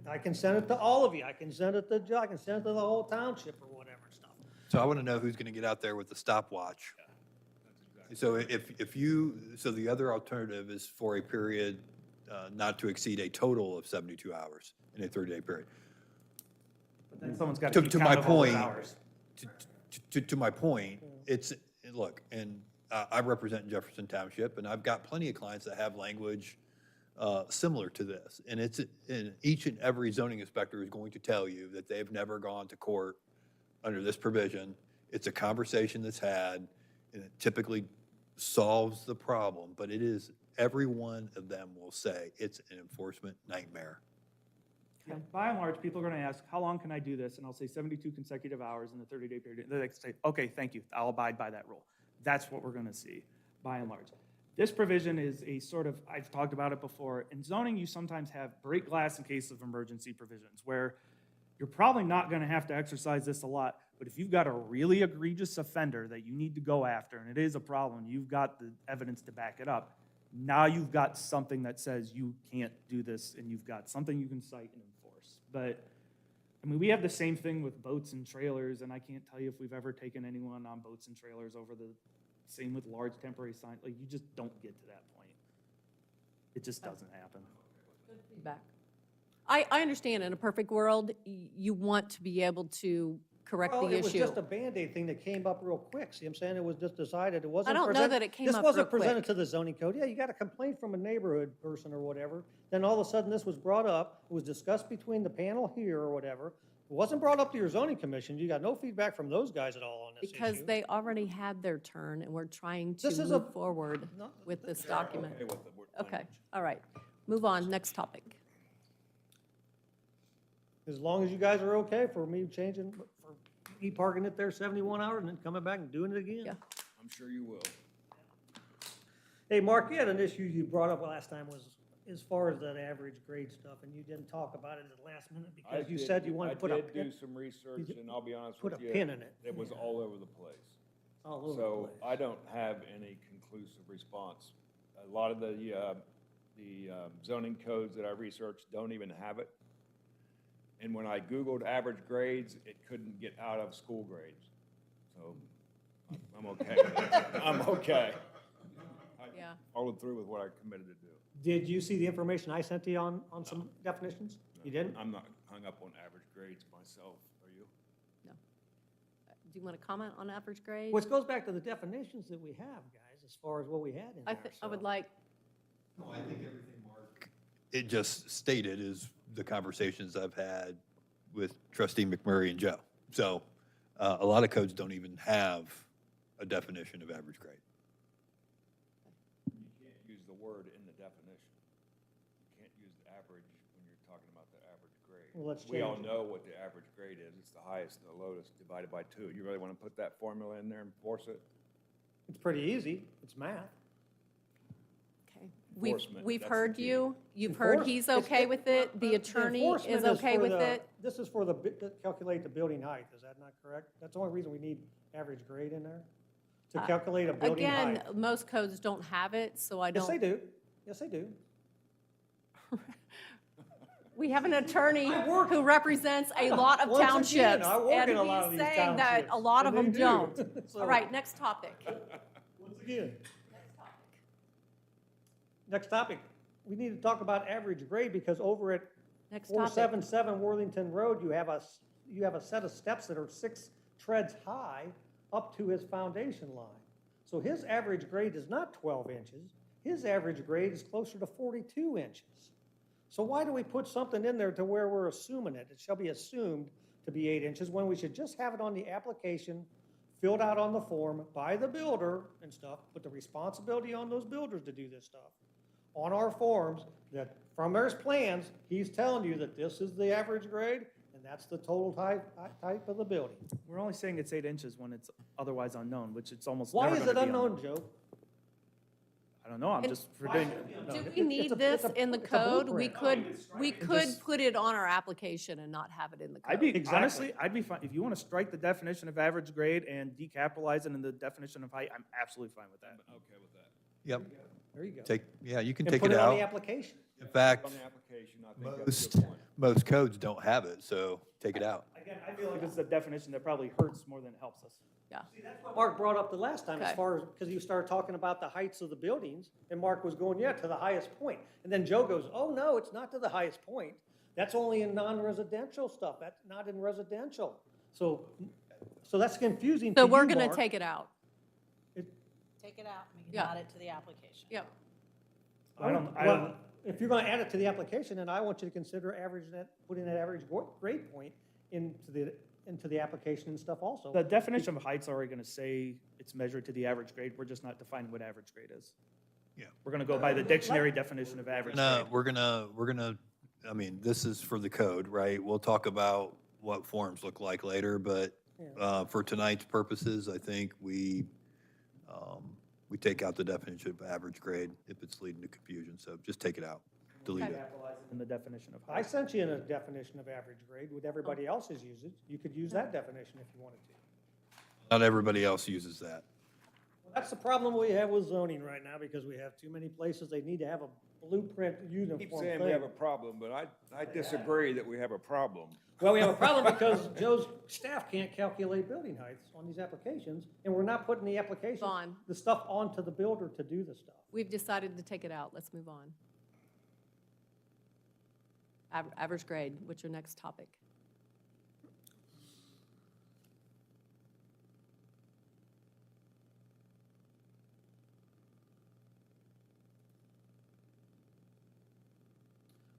I can send it to all of you. I can send it to Joe. I can send it to the whole township or whatever and stuff. So I want to know who's going to get out there with the stopwatch. So so the other alternative is for a period not to exceed a total of 72 hours in a 30-day period. But then someone's got to keep To count my of all those point, hours. to my point, look, and I represent Jefferson Township, and I've got plenty of clients that have language similar to this. And each and every zoning inspector is going to tell you that they've never gone to court under this provision. It's a conversation that's had, and it typically solves the problem, but every one of them will say it's an enforcement nightmare. Yeah, by and large, people are going to ask, how long can I do this? And I'll say 72 consecutive hours in a 30-day period. They're like, say, okay, thank you, I'll abide by that rule. That's what we're going to see, by and large. This provision is a sort of, I've talked about it before, in zoning, you sometimes have break glass in case of emergency provisions, where you're probably not going to have to exercise this a lot, but if you've got a really egregious offender that you need to go after, and it is a problem, you've got the evidence to back it up, now you've got something that says you can't do this, and you've got something you can cite and enforce. But, I mean, we have the same thing with boats and trailers, and I can't tell you if we've ever taken anyone on boats and trailers over the, same with large temporary signs, like, you just don't get to that point. It just doesn't happen. Good feedback. I understand in a perfect world, you want to be able to correct Well, the it was issue. just a Band-Aid thing that came up real quick. See what I'm saying? It was just decided. It wasn't. don't know present- that it came This up wasn't real quick. presented to the zoning code. Yeah, you got a complaint from a neighborhood person or whatever. Then all of a sudden, this was brought up. It was discussed between the panel here or whatever. It wasn't brought up to your zoning commission. You got no feedback from those guys at all on this issue. Because they already had their turn, and we're trying to This is move forward No, with this document. Okay with the word Okay, language. all right. Move on, next topic. As long as you guys are okay for me changing, for me parking it there 71 hours and then coming back and doing it again. Yeah. I'm sure you will. Hey, Mark, you had an issue you brought up last time was as far as that average grade stuff, and you didn't talk about it at the last minute because you said you wanted to put a I did do pin, some research, and I'll be honest put with a you. pin in it. It was all over the place. all over the So place. I don't have any conclusive response. A lot of the zoning codes that I researched don't even have it. And when I Googled average grades, it couldn't get out of school grades. So I'm okay. I'm okay. Yeah. I followed through with what I committed to do. Did you see the information I sent to you on some definitions? You didn't? I'm not hung up on average grades myself, are you? Do you want to comment on average grade? Which goes back to the definitions that we have, guys, as far as what we had in there. I would so. like, No, I think everything Mark. It just stated is the conversations I've had with Trustee McMurray and Joe. So a lot of codes don't even have a definition of average grade. You can't use the word in the definition. You can't use the average when you're talking about the average grade. Well, let's We all change it. know what the average grade is. It's the highest and the lowest divided by 2. You really want to put that formula in there and force it? It's pretty easy. It's math. okay. We've Enforcement, we've that's heard the key. you. You've heard he's okay with it. The attorney is enforcement okay for with the- it. This is for to calculate the building height. Is that not correct? That's the only reason we need average grade in there? To calculate a building height. Again, most codes don't have it, so I Yes, they don't. do. Yes, they do. We have an attorney I work- who represents a lot of Once again, townships. I work in a And lot of he's these saying that a townships, lot of and them they don't. do. So- All right, next topic. Once again. Next topic. We need to talk about average grade because over at Next topic. 477 Worthington Road, you have a set of steps that are 6 treads high up to his foundation line. So his average grade is not 12 inches. His average grade is closer to 42 inches. So why do we put something in there to where we're assuming it? It shall be assumed to be 8 inches when we should just have it on the application, filled out on the form by the builder and stuff, put the responsibility on those builders to do this stuff. On our forms, that from their plans, he's telling you that this is the average grade, and that's the total type of the building. We're only saying it's 8 inches when it's otherwise unknown, which it's almost Why never is gonna it be unknown, Joe? I I don't know, I'm just forgetting. Do we need this in the it's a code? We blueprint. could put it on our application and not have it in the code. I'd be, Exactly. honestly, I'd be fine, if you want to strike the definition of average grade and decapitalize it in the definition of height, I'm absolutely fine with that. Okay with that. Yep, There you go. yeah, you can And take put it it on the out. application. In fact, On the application, I think that's a good point. most codes don't have it, so take it out. Again, I feel like it's a definition that probably hurts more than it helps us. Yeah. That's what Mark brought up the last time, as Okay. far as, because you started talking about the heights of the buildings, and Mark was going, yeah, to the highest point. And then Joe goes, oh, no, it's not to the highest point. That's only in non-residential stuff. That's not in residential. So that's confusing to So you, we're going to Mark. take it out. Take it out, we can Yeah. add it to the application. Yep. I don't, Well, if you're going to add it to the application, then I want you to consider putting that average grade point into the application and stuff also. the definition of height's already going to say it's measured to the average grade, we're just not defining what average grade is. Yeah. We're going to go by the dictionary definition of average No, grade. we're gonna, I mean, this is for the code, right? We'll talk about what forms look like later, but, for tonight's purposes, I think we take out the definition of average grade if it's leading to confusion, so just take it out, delete it. Capitalize it in the definition of I height. sent you in a definition of average grade with everybody else's uses. You could use that definition if you wanted to. Not everybody else uses that. Well, that's the problem we have with zoning right now, because we have too many places. They need to have a blueprint uniform Keep thing. saying we have a problem, but I disagree that we have a problem. Well, we have a problem because Joe's staff can't calculate building heights on these applications, and we're not putting the application, On. the stuff onto the builder to do the stuff. We've decided to take it out. Let's move on. Average grade, what's your next topic?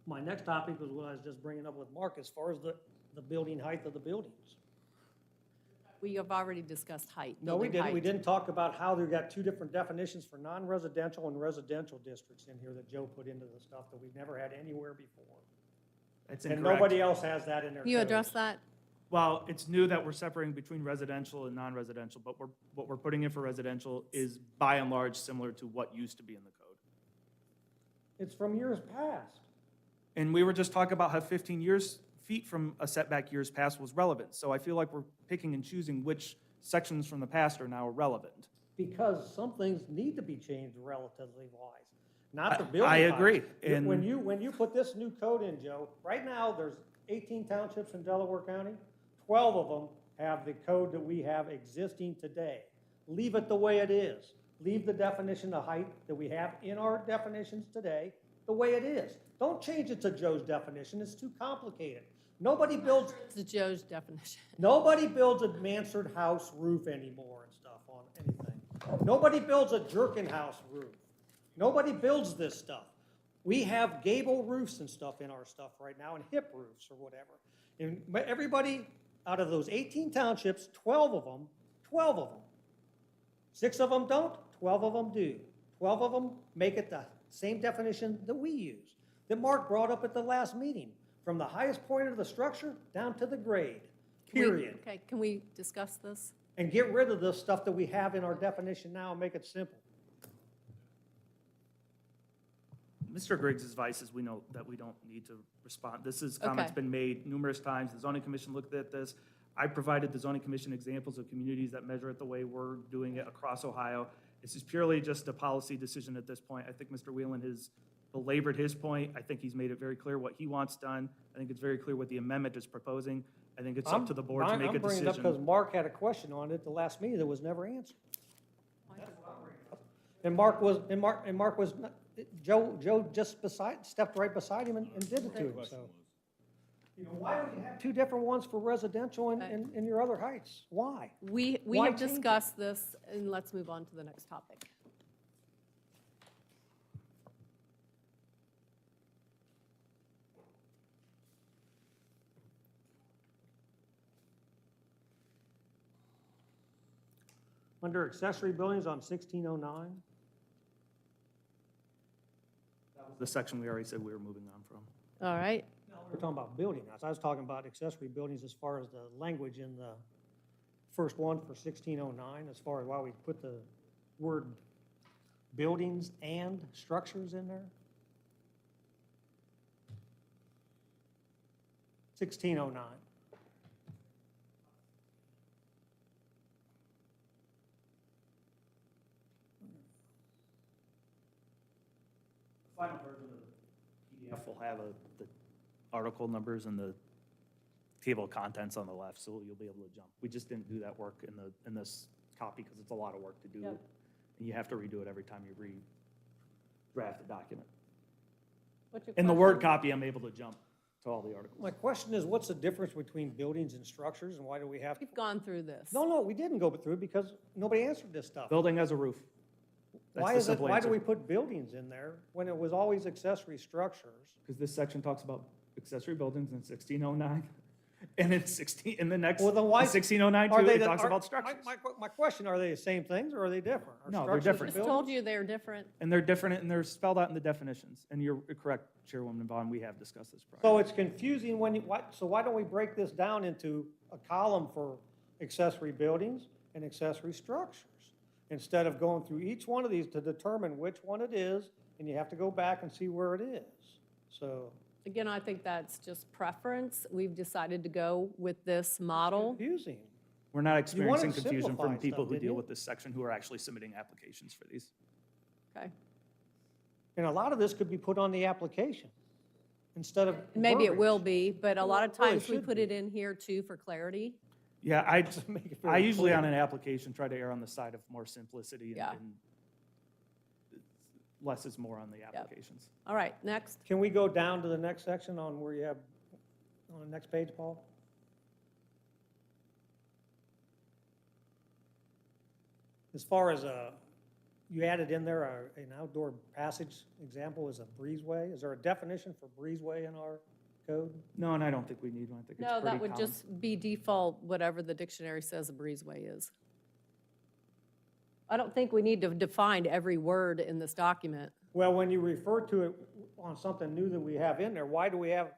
My next topic was what I was just bringing up with Mark, as far as the building height of the buildings. We have already discussed height. No, we building didn't. We height. didn't talk about how they've got two different definitions for non-residential and residential districts in here that Joe put into the stuff that we've never had anywhere before. That's And incorrect. nobody else has that in their Can you codes. address that? Well, it's new that we're separating between residential and non-residential, but what we're putting in for residential is by and large similar to what used to be in the code. It's from years past. And we were just talking about how 15 feet from a setback years past was relevant. So I feel like we're picking and choosing which sections from the past are now relevant. Because some things need to be changed relatively wise, not the I- building I height. agree, and- When you put this new code in, Joe, right now, there's 18 townships in Delaware County. 12 of them have the code that we have existing today. Leave it the way it is. Leave the definition of height that we have in our definitions today the way it is. Don't change it to Joe's definition, it's too complicated. Nobody builds It's Joe's definition. Nobody builds a mansard house roof anymore and stuff on anything. Nobody builds a jerkin house roof. Nobody builds this stuff. We have gable roofs and stuff in our stuff right now, and hip roofs or whatever. And everybody, out of those 18 townships, 12 of them, 6 of them don't, 12 of them do. 12 of them make it the same definition that we use, that Mark brought up at the last meeting, from the highest point of the structure down to the grade, period. Okay, can we discuss this? And get rid of the stuff that we have in our definition now and make it simple. Mr. Griggs' advice is we know that we don't need to respond. This is, comments Okay. been made numerous times. The zoning commission looked at this. I provided the zoning commission examples of communities that measure it the way we're doing it across Ohio. This is purely just a policy decision at this point. I think Mr. Whelan has belabored his point. I think he's made it very clear what he wants done. I think it's very clear what the amendment is proposing. I think it's up to the board to make a I'm bringing it up because decision. Mark had a question on it at the last meeting that was never answered. And Mark was, Joe just stepped right beside him and did it to him, so. You know, why do you have two different ones for residential and your other heights? Why? We Why have change it? discussed this, and let's move on to the next topic. Under accessory buildings on 1609, The section we already said we were moving on from. All right, we're talking about building house. I was talking about accessory buildings as far as the language in the first one for 1609, as far as why we put the word buildings and structures in there? 1609. The final version of the PDF will have the article numbers and the table of contents on the left, so you'll be able to jump. We just didn't do that work in this copy because it's a lot of work to do. Yep. And you have to redo it every time you redraft the document. What's your In the Word question? copy, I'm able to jump to all the articles. My question is, what's the difference between buildings and structures, and why do we have to? We've gone through this. No, we didn't go through it because nobody answered this stuff. Building has a roof. That's Why the is it, simple why do answer. we put buildings in there when it was always accessory structures? Because this section talks about accessory buildings in 1609, and in the next, Well, then why- 1609 Are too, they it the- talks are- about structures. My question, are they the same things or are they different? Are No, they're structures different. Just buildings? told you they're different. And they're different, and they're spelled out in the definitions. And you're correct, Chairwoman Vaughn, we have discussed this prior. So it's confusing when you, so why don't we break this down into a column for accessory buildings and accessory structures? Instead of going through each one of these to determine which one it is, and you have to go back and see where it is. So Again, I think that's just preference. We've decided to go with this model. confusing. We're not wanted experiencing to confusion simplify from people stuff, who didn't deal you? with this section who are actually submitting applications for these. Okay. And a lot of this could be put on the application instead of. Maybe it will verbiage. be, but a lot of Well, it really times we should put be. it in here too for clarity. Yeah, Make it very I usually clear. on an application try to err on the side of more simplicity and- Yeah. and less is more on the applications. All right, next. Can we go down to the next section on where you have, on the next page, Paul? As far as you added in there an outdoor passage example is a breezeway. Is there a definition for breezeway in our code? No, and I don't think we need one. I think it's No, pretty that would common. just be default, whatever the dictionary says a breezeway is. I don't think we need to define every word in this document. Well, when you refer to it on something new that we have in there, why do we have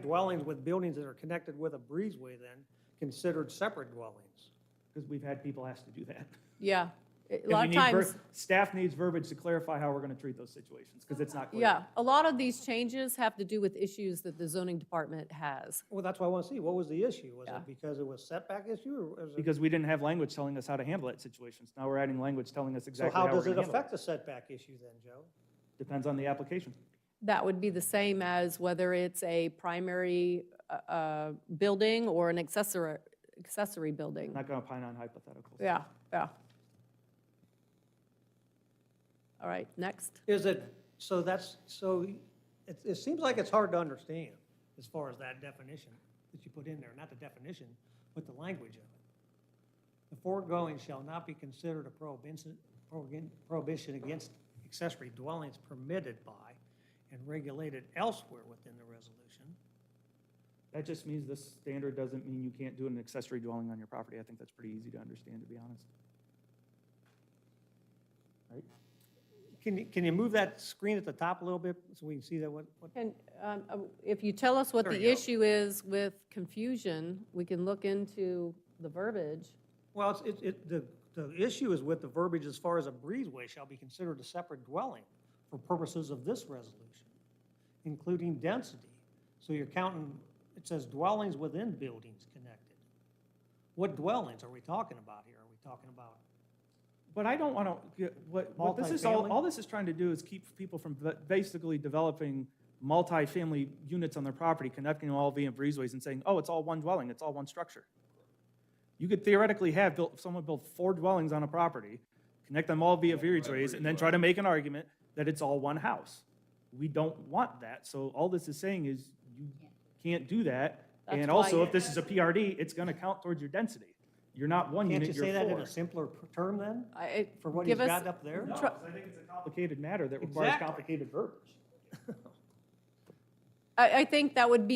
dwellings with buildings that are connected with a breezeway then, considered separate dwellings? Because we've had people ask to do that. Yeah, a And lot we of need times, staff needs verbiage to clarify how we're going to treat those situations, because it's not clear. yeah, a lot of these changes have to do with issues that the zoning department has. Well, that's what I want to see. What was the issue? Was Yeah. it because it was setback issue or was it? Because we didn't have language telling us how to handle that situations. Now we're adding language telling us So exactly how how we're does going it to handle it. affect the setback issue then, Joe? Depends on the application. That would be the same as whether it's a primary building or an accessory building. I'm not going to opine on hypotheticals. Yeah, yeah. All right, next. Is it, so it seems like it's hard to understand as far as that definition that you put in there, not the definition, but the language of it. The foregoing shall not be considered a prohibition against accessory dwellings permitted by and regulated elsewhere within the resolution. That just means this standard doesn't mean you can't do an accessory dwelling on your property. I think that's pretty easy to understand, to be honest. Right? Can you move that screen at the top a little bit so we can see that what? And if you tell us what There the you go. issue is with confusion, we can look into the verbiage. Well, the issue is with the verbiage as far as a breezeway shall be considered a separate dwelling for purposes of this resolution, including density. So you're counting, it says dwellings within buildings connected. What dwellings are we talking about here? Are we talking about? But I don't want to, what this is, Multifamily? all this is trying to do is keep people from basically developing multifamily units on their property, connecting them all via breezeways and saying, oh, it's all one dwelling, it's all one structure. You could theoretically have someone build 4 dwellings on a property, connect them all via breezeways, and then try to make an argument that it's all one house. We don't want that, so all this is saying is you can't do that. That's And why also, you- if this is a PRD, it's going to count towards your density. You're not one Can't unit, you you're say that in 4. a simpler term then, for what he's Give us- got up there? No, Try- 'cause I think it's a complicated matter that requires Exactly. complicated verbiage. I think that would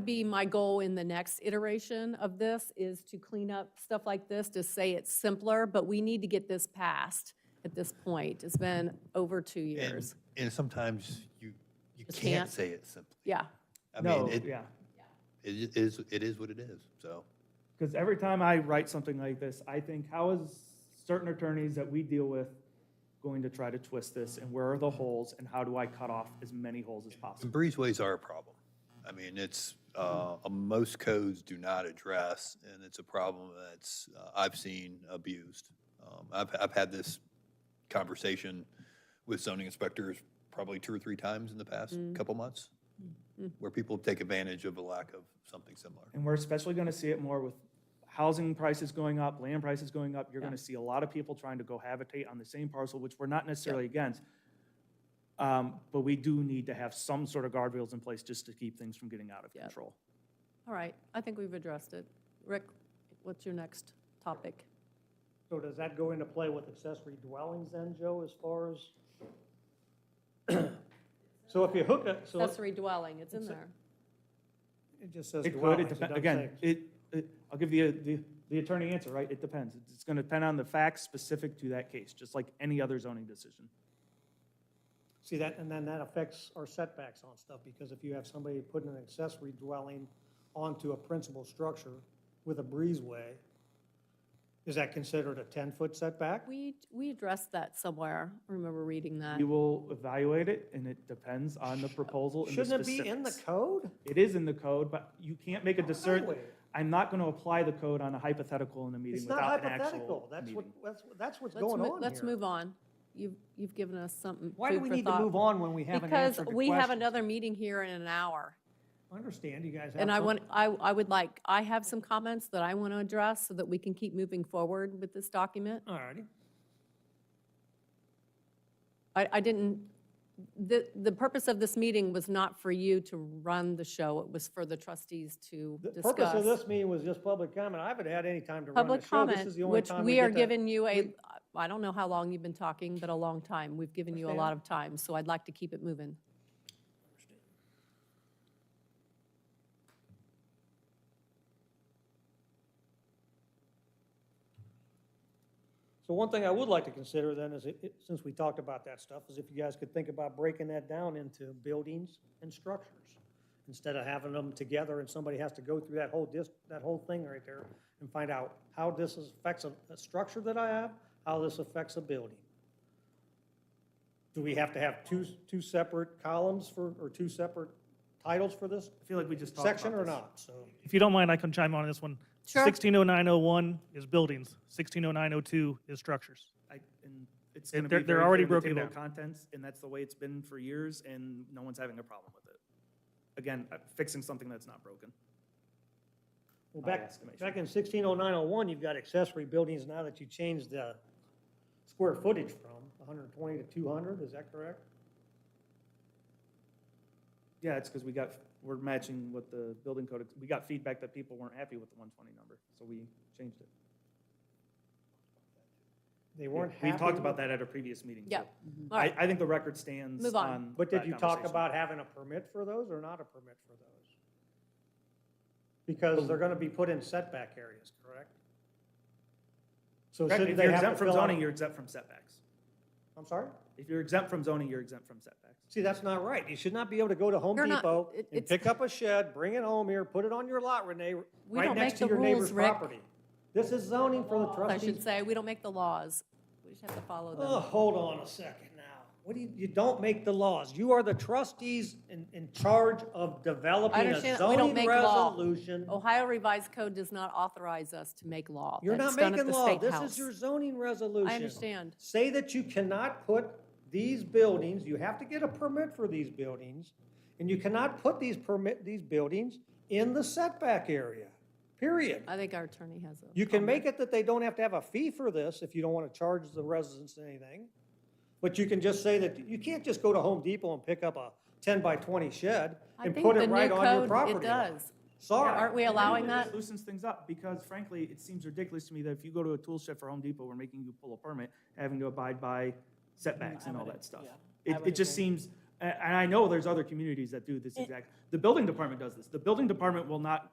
be my goal in the next iteration of this, is to clean up stuff like this, to say it's simpler, but we need to get this passed at this point. It's been over 2 years. And sometimes you Just can't can't. say it simply. Yeah, I No, mean, yeah. it is what it is, so. Because every time I write something like this, I think, how is certain attorneys that we deal with going to try to twist this, and where are the holes, and how do I cut off as many holes as possible? And breezeways are a problem. I mean, it's, most codes do not address, and it's a problem that's, I've seen abused. I've had this conversation with zoning inspectors probably 2 or 3 times in the past couple months, where people take advantage of a lack of something similar. And we're especially going to see it more with housing prices going up, land prices going up. You're going to see a lot of people trying to go habitate on the same parcel, which we're not necessarily against. But we do need to have some sort of guardrails in place just to keep things from getting out of Yep. control. All right, I think we've addressed it. Rick, what's your next topic? So does that go into play with accessory dwellings then, Joe, as far as? So if you hook it, so Accessory dwelling, it's in there. it just says It could, dwellings, it doesn't again, say. I'll give you the attorney answer, right? It depends. It's going to depend on the facts specific to that case, just like any other zoning decision. See that, and then that affects our setbacks on stuff, because if you have somebody putting an accessory dwelling onto a principal structure with a breezeway, is that considered a 10-foot setback? We addressed that somewhere. I remember reading that. We will evaluate it, and it depends on the proposal and the Shouldn't it be in the specifics. code? It is in the code, but you can't make a discern. Evaluate it. I'm not going to apply the code on a hypothetical in a meeting It's not without an hypothetical, actual that's what's Let's going mo- on Let's here. move on. You've given us something, Why do food we for need to thought. move on when we haven't answered the Because question? we have another meeting here in an hour. I understand, you guys have And I some- want, I would like, I have some comments that I want to address so that we can keep moving forward with this document. All righty. I didn't, the purpose of this meeting was not for you to run the show. It was for the trustees to The discuss. purpose of this meeting was just public comment. I haven't had any time to run the Public show. This comment, is the only which time we are get to- giving you I don't know how long you've been talking, but a long time. We've given you a lot Understand. of time, so I'd like to keep it moving. So one thing I would like to consider then is, since we talked about that stuff, is if you guys could think about breaking that down into buildings and structures, instead of having them together and somebody has to go through that whole thing right there and find out how this affects a structure that I have, how this affects a building. Do we have to have two separate columns or two separate titles for this I feel like we just talked about section or this. not? So, If you don't mind, I can chime on this one. Sure. 160901 is buildings, 160902 is structures. And it's going to They're- be they're very already clear in the broken table of contents, and that's the way it's been for years, and no one's having a problem with it. Again, fixing something that's not broken. well, My back estimation. in 160901, you've got accessory buildings now that you changed the square footage from 120 to 200, is that correct? Yeah, it's because we're matching what the building code, we got feedback that people weren't happy with the 120 number, so we changed it. They weren't happy. We talked about that at a previous meeting. Yeah. so All right. I think the record stands Move on. on But did that you talk conversation. about having a permit for those or not a permit for those? Because they're gonna be put in setback areas, correct? So Correct, shouldn't if they you're have to exempt from fill out? zoning, you're exempt from setbacks. I'm sorry? If you're exempt from zoning, you're exempt from setbacks. See, that's not right. You should not be able to go to Home You're not- Depot and it's- pick up a shed, bring it home here, put it on your lot, Renee, We right don't next make to the your neighbor's rules, Rick. property. This is zoning for the I trustees. should say, we don't make the laws. We just have to follow Oh, them. hold on a second now. What do you don't make the laws. You are the trustees in charge of developing a understand that we don't zoning make law. resolution. Ohio Revised Code does not authorize us to make law. You're That's not done at making the law. State This House. is your zoning resolution. I understand. Say that you cannot put these buildings, you have to get a permit for these buildings, and you cannot put these buildings in the setback area, period. I think our attorney has a. You can comment. make it that they don't have to have a fee for this if you don't want to charge the residents anything. But you can just say that, you can't just go to Home Depot and pick up a 10 by 20 shed I and think put the it new right on your code, property it line. does. Sorry. Aren't we allowing It that? loosens things up, because frankly, it seems ridiculous to me that if you go to a tool shed for Home Depot, we're making you pull a permit, having to abide by setbacks and all that stuff. It just seems, and I know there's other communities that do this exact, the building department does this. The building department will not.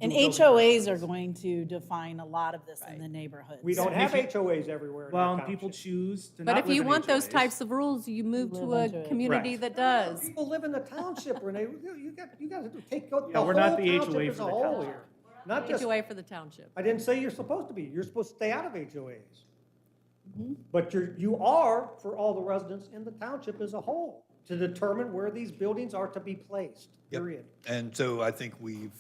And do building HOAs are permits. going to define a lot of this in the neighborhoods. We don't have If HOAs everywhere in Well, the and people township. choose to But not if live you in want those HOAs. types of rules, you move to Live a into it. community Correct. that does. People live in the township, Renee. You got to take the Yeah, whole we're not the township HOA as for a the whole township. here. Not just, HOA for the township. I didn't say you're supposed to be. You're supposed to stay out of HOAs. But you are for all the residents in the township as a whole to determine where these buildings are to be placed, Yep. period. And so I think we've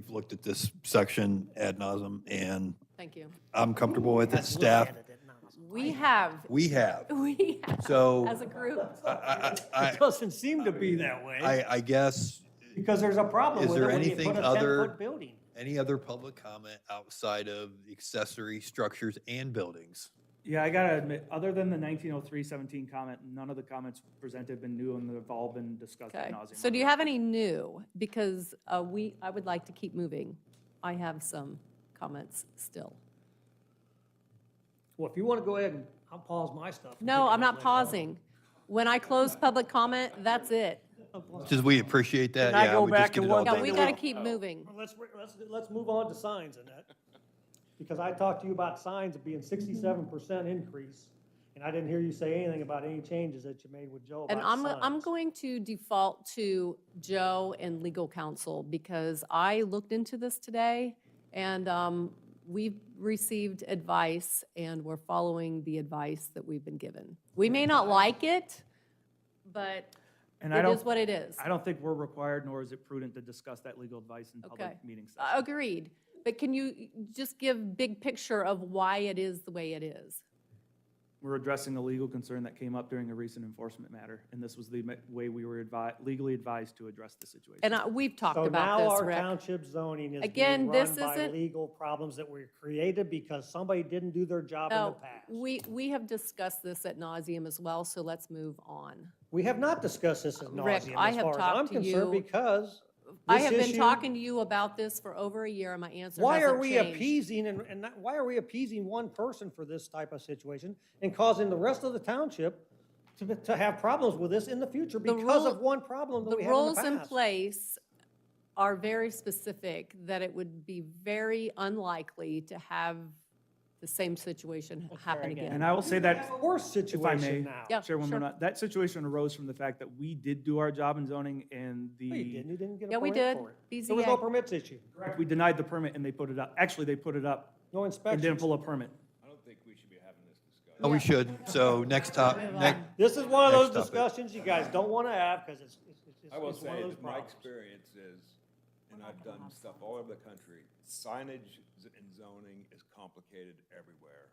looked at this section ad nauseum, and Thank you. I'm comfortable with it. Let's look Staff, at it. No, We have, we have. we have, So as a group. It doesn't seem to be that way, I guess, because there's a problem is with it there when you anything put a other- 10-foot building. any other public comment outside of accessory structures and buildings? Yeah, I gotta admit, other than the 1903-17 comment, none of the comments presented have been new and they've all been discussed ad Okay, nauseam. so do you have any new? Because I would like to keep moving. I have some comments still. Well, if you want to go ahead and I'll pause my stuff. and No, pick it I'm up not later on. pausing. When I close public comment, that's it. Just we appreciate that. Can I Yeah, go we back just to get it one all Yeah, done. we got to keep moving. Let's move on to signs, Annette. Because I talked to you about signs being 67% increase, and I didn't hear you say anything about any changes that you made with Joe about And signs. I'm going to default to Joe and legal counsel because I looked into this today and we've received advice and we're following the advice that we've been given. We may not like it, but And it is what it is. I don't think we're required, nor is it prudent to discuss that legal advice in Okay. public meeting session. Agreed. But can you just give big picture of why it is the way it is? We're addressing a legal concern that came up during a recent enforcement matter, and this was the way we were legally advised to address the situation. And we've talked So about now this, our Rick. township zoning is Again, being this run by isn't- legal problems that were created because somebody didn't do their job in the No, past. we have discussed this at nauseum as well, so let's move on. We have not discussed this at Rick, nauseam I as have far as talked I'm to concerned you- because I this have been issue- talking to you about this for over a year, and my answer Why are hasn't we changed. appeasing why are we appeasing one person for this type of situation and causing the rest of the township to have problems with this in the future The because rule- of one problem that The we had in the rules in past? place are very specific, that it would be very unlikely to have the same situation happen And again. I will say We that, have a worse if I may, situation now. Yeah, Chairwoman, sure. that situation arose from the fact that we did do our job in zoning and No, you didn't. You didn't get Yeah, a we permit did. for it. There was no BZA. permits issued, we denied the permit and they put it up. Actually, they put it up no and didn't inspections. pull a permit. I don't think we should be having this discussion. Oh, we should. So next This is one of those Next topic. discussions you guys don't want to have because it's I will one say of those that my problems. experience is, and I've done stuff all over the country, signage and zoning is complicated everywhere.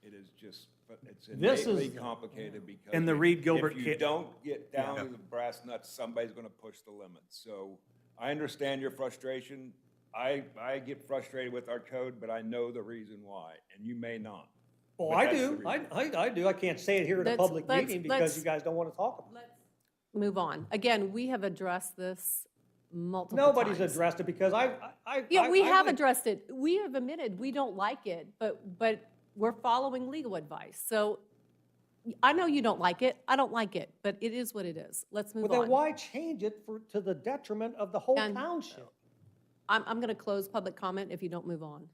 It is just, it's This is- innately complicated because. And the if- Reed Gilbert If you kit- don't get down to the brass nuts, somebody's gonna push the limits. So I understand your frustration. I get frustrated with our code, but I know the reason why, and you may not. Oh, But I that's the do. reason. I do. I can't say it here at a Let's- public let's- meeting let's- because you guys don't want to talk about it. Let's move on. Again, we have addressed this multiple Nobody's times. addressed it because Yeah, we have went- addressed it. We have admitted we don't like it, but we're following legal advice. So I know you don't like it. I don't like it, but it is what it is. Let's move Well, then on. why change it to the detriment of the whole And- township? I'm going to close public comment if you don't move on.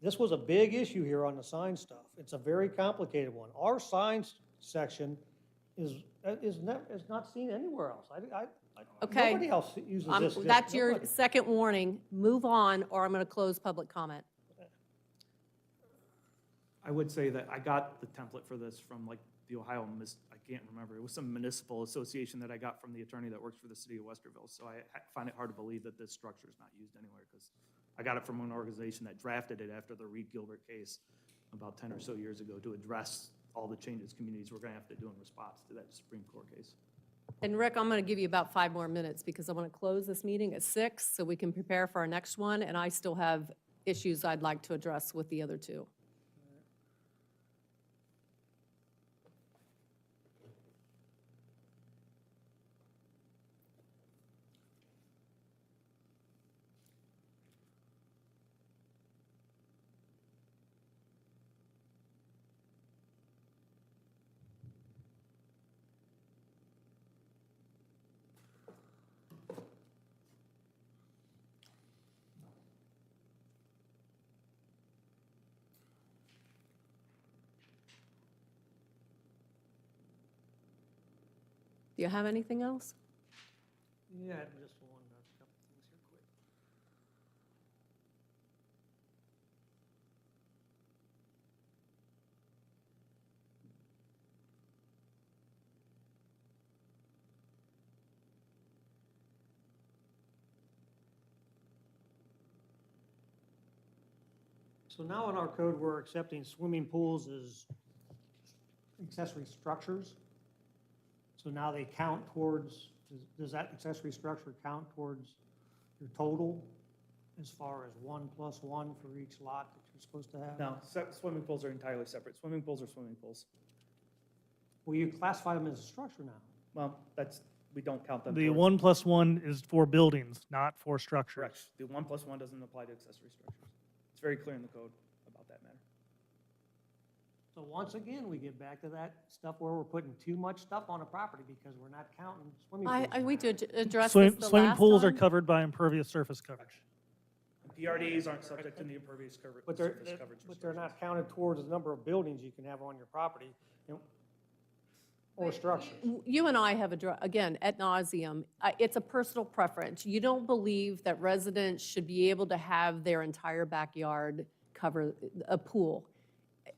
This was a big issue here on the sign stuff. It's a very complicated one. Our signs section is not seen anywhere else. Okay. Nobody else uses this. That's your Nobody. second warning. Move on, or I'm going to close public comment. I would say that I got the template for this from like the Ohio, I can't remember, it was some municipal association that I got from the attorney that works for the city of Westerville. So I find it hard to believe that this structure is not used anywhere because I got it from an organization that drafted it after the Reed Gilbert case about 10 or so years ago to address all the changes communities were going to have to do in response to that Supreme Court case. And Rick, I'm going to give you about 5 more minutes because I want to close this meeting at 6 so we can prepare for our next one, and I still have issues I'd like to address with the other two. Do you have anything else? Yeah, just one, a couple things here quick. So now in our code, we're accepting swimming pools as accessory structures. So now they count towards, does that accessory structure count towards your total as far as 1 + 1 for each lot that you're supposed to have? No, swimming pools are entirely separate. Swimming pools are swimming pools. Well, you classify them as a structure now. Well, we don't count them The towards. 1 + 1 is for buildings, not for structures. Correct. The 1 + 1 doesn't apply to accessory structures. It's very clear in the code about that matter. So once again, we get back to that stuff where we're putting too much stuff on a property because we're not counting swimming pools. We did address this the Swimming last pools are time. covered by impervious surface coverage. And PRDs aren't subject to the impervious coverage. But they're not counted towards the number of buildings you can have on your property, you know, or structures. You and I have, again, ad nauseum, it's a personal preference. You don't believe that residents should be able to have their entire backyard cover a pool.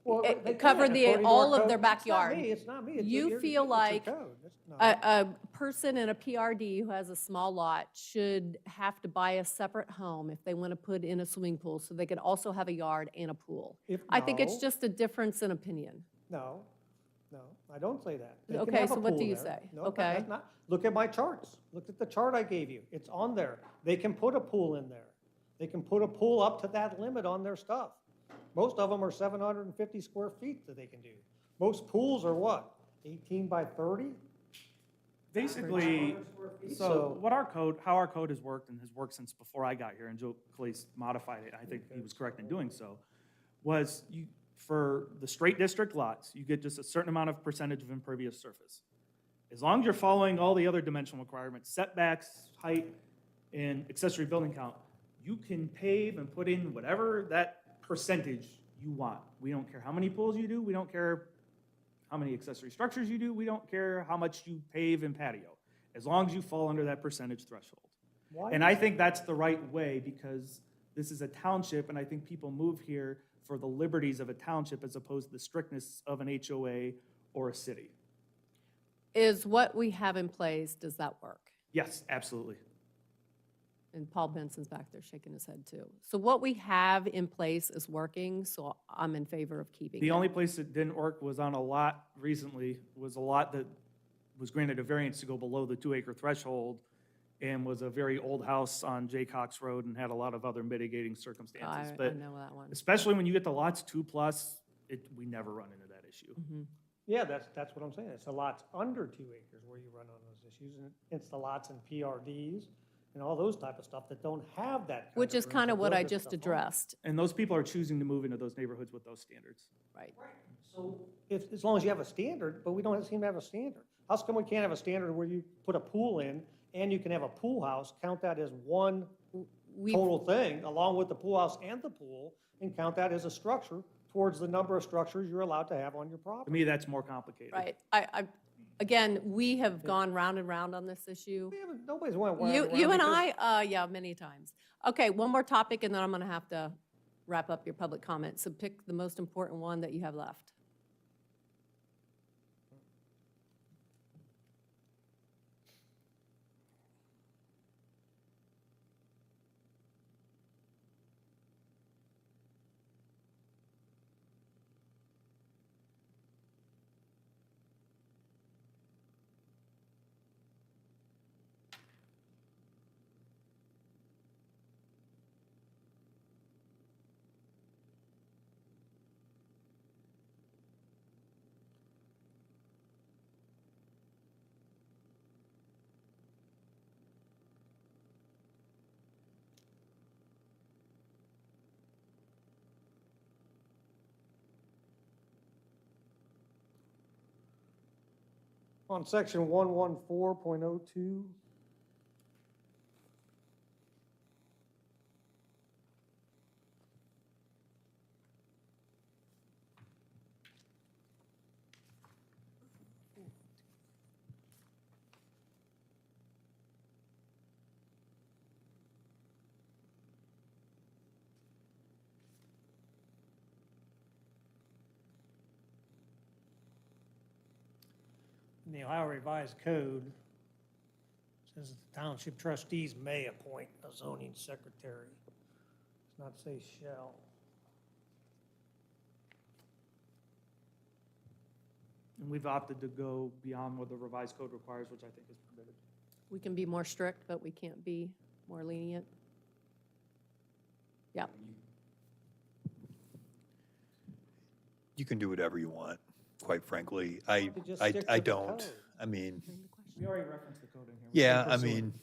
Well, they Cover can, according to our all of code. their backyard. It's not me, it's You your feel like code. That's not- A person in a PRD who has a small lot should have to buy a separate home if they want to put in a swimming pool, so they could also have a yard and a pool. I think it's No. just a difference in opinion. No, I don't say that. They can Okay, have a so what pool do you there. say? No, Okay. that's not. Look at my charts. Look at the chart I gave you. It's on there. They can put a pool in there. They can put a pool up to that limit on their stuff. Most of them are 750 square feet that they can do. Most pools are what, 18 by 30? Basically, 500 square feet. so how our code has worked and has worked since before I got here, and Joe Calise modified it, I think he was correct in doing so, was for the straight district lots, you get just a certain amount of percentage of impervious surface. As long as you're following all the other dimensional requirements, setbacks, height, and accessory building count, you can pave and put in whatever that percentage you want. We don't care how many pools you do, we don't care how many accessory structures you do, we don't care how much you pave and patio, as long as you fall under that percentage threshold. Why And is- I think that's the right way, because this is a township, and I think people move here for the liberties of a township as opposed to the strictness of an HOA or a city. Is what we have in place, does that work? Yes, absolutely. And Paul Benson's back there shaking his head too. So what we have in place is working, so I'm in favor of keeping it. The only place that didn't work was on a lot recently, was a lot that was granted a variance to go below the 2-acre threshold and was a very old house on Jay Cox Road and had a lot of other mitigating circumstances. I But know that one. especially when you get to lots 2+, we never run into that issue. Yeah, that's what I'm saying. It's the lots under 2 acres where you run on those issues. And it's the lots in PRDs and all those type of stuff that don't have that. Which is room kind to of what build I this just stuff on. addressed, And those people are choosing to move into those neighborhoods with those standards. right? So as long as you have a standard, but we don't seem to have a standard. How come we can't have a standard where you put a pool in and you can have a pool house, count that as one We, total thing, along with the pool house and the pool, and count that as a structure towards the number of structures you're allowed to have on your To property? me, that's more complicated. right, again, we have gone round and round on this issue. Nobody's went You around and because- I, yeah, many times. Okay, one more topic, and then I'm going to have to wrap up your public comment. So pick the most important one that you have left. On section 114.02, in the Ohio Revised Code, says that the township trustees may appoint a zoning secretary. Does not say shall. And we've opted to go beyond what the revised code requires, which I think is permitted. We can be more strict, but we can't be more lenient. Yeah, You can do whatever you want, quite frankly. I just stick to the don't. code. I mean, We already referenced the code in here. We yeah, can I pursue it. mean,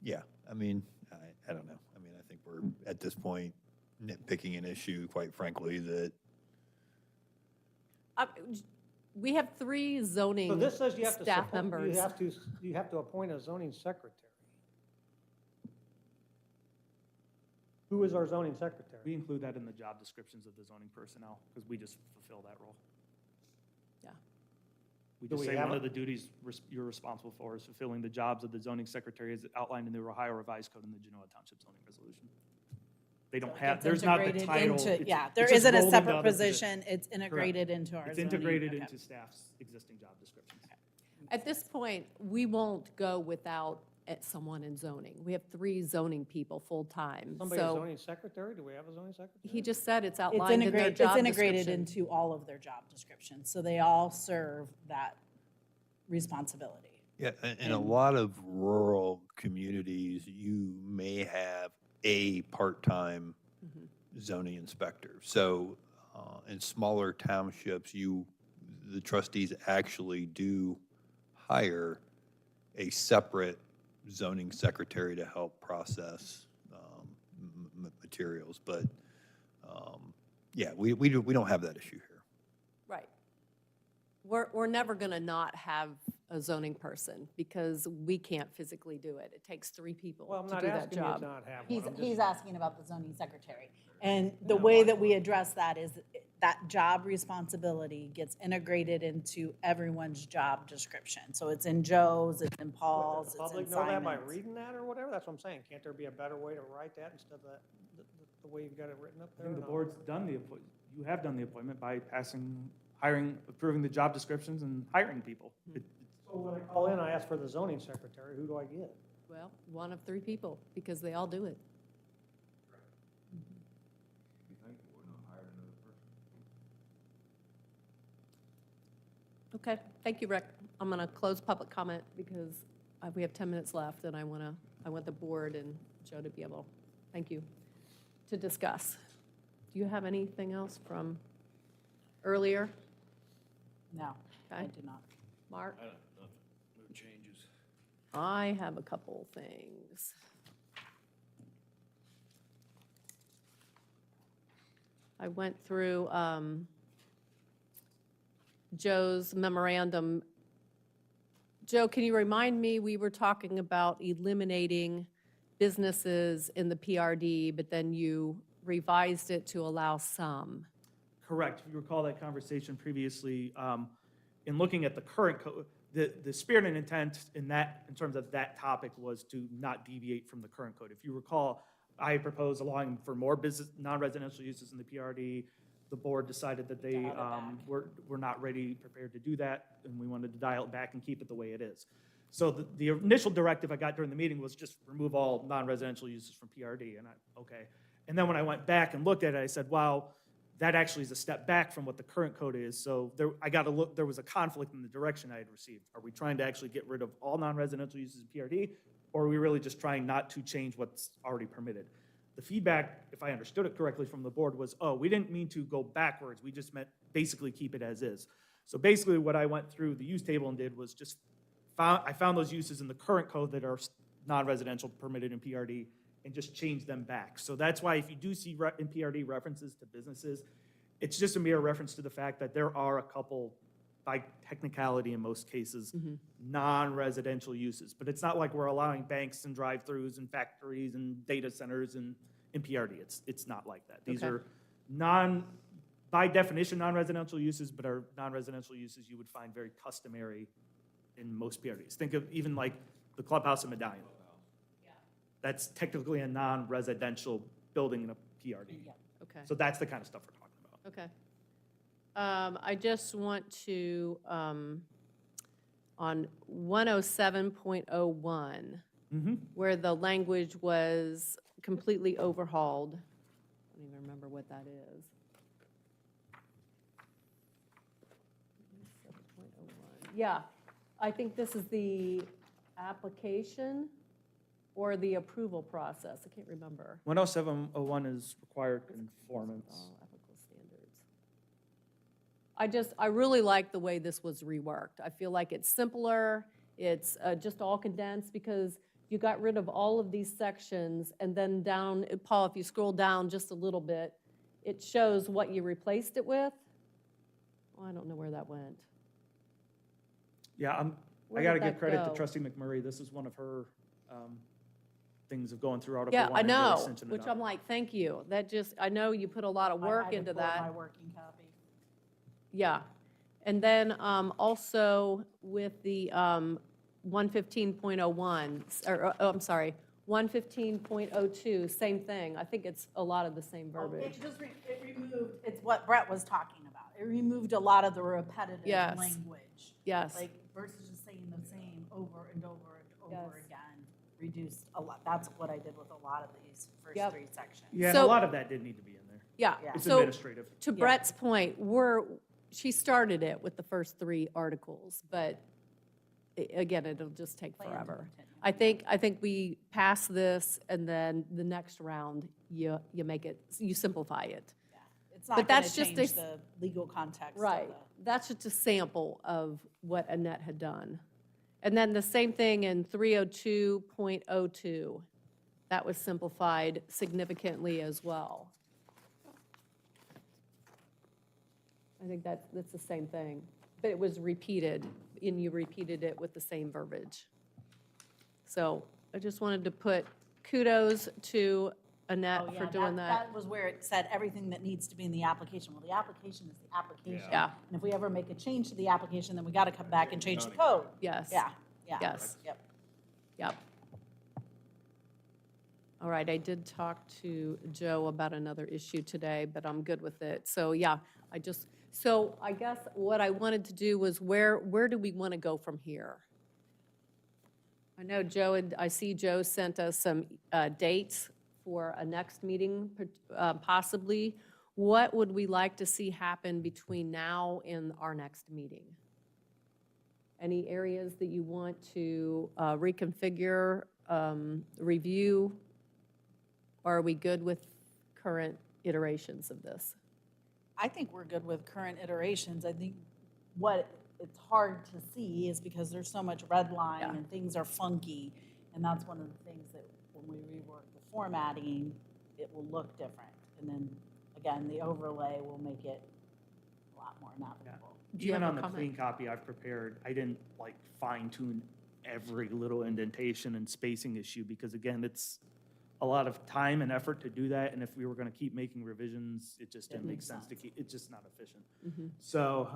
yeah, I mean, I don't know. I mean, I think we're at this point nitpicking an issue, quite frankly, that, Uh, we have 3 zoning So this says you have to, staff members. you have to appoint a zoning secretary. Who is our zoning We secretary? include that in the job descriptions of the zoning personnel, because we just fulfill that role. Yeah. We Do just we say have one a- of the duties you're responsible for is fulfilling the jobs of the zoning secretary as outlined in the Ohio Revised Code and the Genoa Township zoning resolution. They don't have, It's there's not the integrated title. into- it's- Yeah, it's there just isn't a rolled into separate other positions. position. It's integrated into our It's zoning. integrated Okay. into staff's existing job descriptions. At this point, we won't go without someone in zoning. We have 3 zoning people full-time. Somebody a So zoning secretary? Do we have a zoning secretary? he just said it's It's outlined in their integrated, job it's integrated description. into all of their job descriptions, so they all serve that responsibility. yeah, in a lot of rural communities, you may have a part-time zoning inspector. So in smaller townships, the trustees actually do hire a separate zoning secretary to help process materials. But yeah, we don't have that issue here. Right. We're never going to not have a zoning person because we can't physically do it. It takes 3 people Well, I'm to not do that asking you job. to not have one. He's, I'm just- he's asking about the zoning secretary. And the way that we address that is that job responsibility gets integrated into everyone's job description. So it's in Joe's, it's in Paul's, Does it's the in public know that by Simon's. reading that or whatever? That's what I'm saying. Can't there be a better way to write that instead of the way you've got it written up I there? think the No. board's done the appointment, you have done the appointment by approving the job descriptions and hiring people. So when I call in, I ask for the zoning secretary. Who do I get? Well, one of 3 people because they all do it. Okay, thank you, Rick. I'm going to close public comment because we have 10 minutes left and I want the board and Joe to be able, thank you, to discuss. Do you have anything else from earlier? No, I Okay. do not. Mark? No changes. I have a couple things. I went through Joe's memorandum. Joe, can you remind me, we were talking about eliminating businesses in the PRD, but then you revised it to allow some. Correct. If you recall that conversation previously, in looking at the current code, the spirit and intent in terms of that topic was to not deviate from the current code. If you recall, I proposed allowing for more business, non-residential uses in the PRD. The board decided that they Dialed it back. were not prepared to do that, and we wanted to dial it back and keep it the way it is. So the initial directive I got during the meeting was just remove all non-residential uses from PRD, and okay. And then when I went back and looked at it, I said, wow, that actually is a step back from what the current code is. So there was a conflict in the direction I had received. Are we trying to actually get rid of all non-residential uses in PRD, or are we really just trying not to change what's already permitted? The feedback, if I understood it correctly from the board, was, oh, we didn't mean to go backwards. We just meant basically keep it as is. So basically what I went through the use table and did was just I found those uses in the current code that are non-residential permitted in PRD and just change them back. So that's why if you do see in PRD references to businesses, it's just a mere reference to the fact that there are a couple, by technicality in most cases, non-residential uses. But it's not like we're allowing banks and drive-throughs and factories and data centers in PRD. It's not like that. These Okay. are by definition, non-residential uses, but are non-residential uses you would find very customary in most PRDs. Think of even like the clubhouse in Medallion. That's technically a non-residential building in a PRD. Yeah. Okay. So that's the kind of stuff we're talking about. Okay. I just want to, on 107.01, where the language was completely overhauled. I don't even remember what that is. 107.01. Yeah, I think this is the application or the approval process. I can't remember. 10701 is required conformance. All applicable standards. I really like the way this was reworked. I feel like it's simpler, it's just all condensed, because you got rid of all of these sections, and then down, Paul, if you scroll down just a little bit, it shows what you replaced it with. Oh, I don't know where that went. Yeah, I Where got to did give that credit to go? Trustee McMurray. This is one of her things of going through Article Yeah, 1 I and really know, cinching it which up. I'm like, thank you. That just, I know you put a lot of work into I had to pull that. my working copy. Yeah. And then also with the 115.01, or, I'm sorry, 115.02, same thing. I think it's a lot of the same verbiage. It just, it removed, it's what Brett was talking about. It removed a lot of the repetitive Yes. language. Yes. Like versus just saying the same over and over and over Yes. again, reduced a lot. That's what I did with a lot of these first Yep. 3 sections. Yeah, and So- a lot of that did need to be in there. Yeah. Yeah. It's So administrative. to Brett's point, she started it with the first 3 articles, but again, it'll just take Plan to forever. continue. I think we pass this, and then the next round, you make it, you simplify it. Yeah. It's But not going that's to just change a- the legal context of Right. the. That's just a sample of what Annette had done. And then the same thing in 302.02. That was simplified significantly as well. I think that's the same thing, but it was repeated, and you repeated it with the same verbiage. So I just wanted to put kudos to Annette Oh, for yeah, doing that. That was where it said everything that needs to be in the application. Well, the application is the application. Yeah. And if we ever make a change to the application, then we got to come back and change the code. Yes. Yeah, yeah. Yes. Yep. Yep. All right, I did talk to Joe about another issue today, but I'm good with it. So, yeah, so I guess what I wanted to do was where do we want to go from here? I know I see Joe sent us some dates for a next meeting, possibly. What would we like to see happen between now and our next meeting? Any areas that you want to reconfigure, review? Or are we good with current iterations of this? I think we're good with current iterations. I think what it's hard to see is because there's so much red line Yeah. and things are funky. And that's one of the things that when we rework the formatting, it will look different. And then, again, the overlay will make it a lot more navigable. Do you Even have a on the comment? clean copy I've prepared, I didn't like fine tune every little indentation and spacing issue, because again, it's a lot of time and effort to do that, and if we were gonna keep making revisions, it just didn't make makes sense to sense. keep, it's just not efficient. Mm-hmm. So,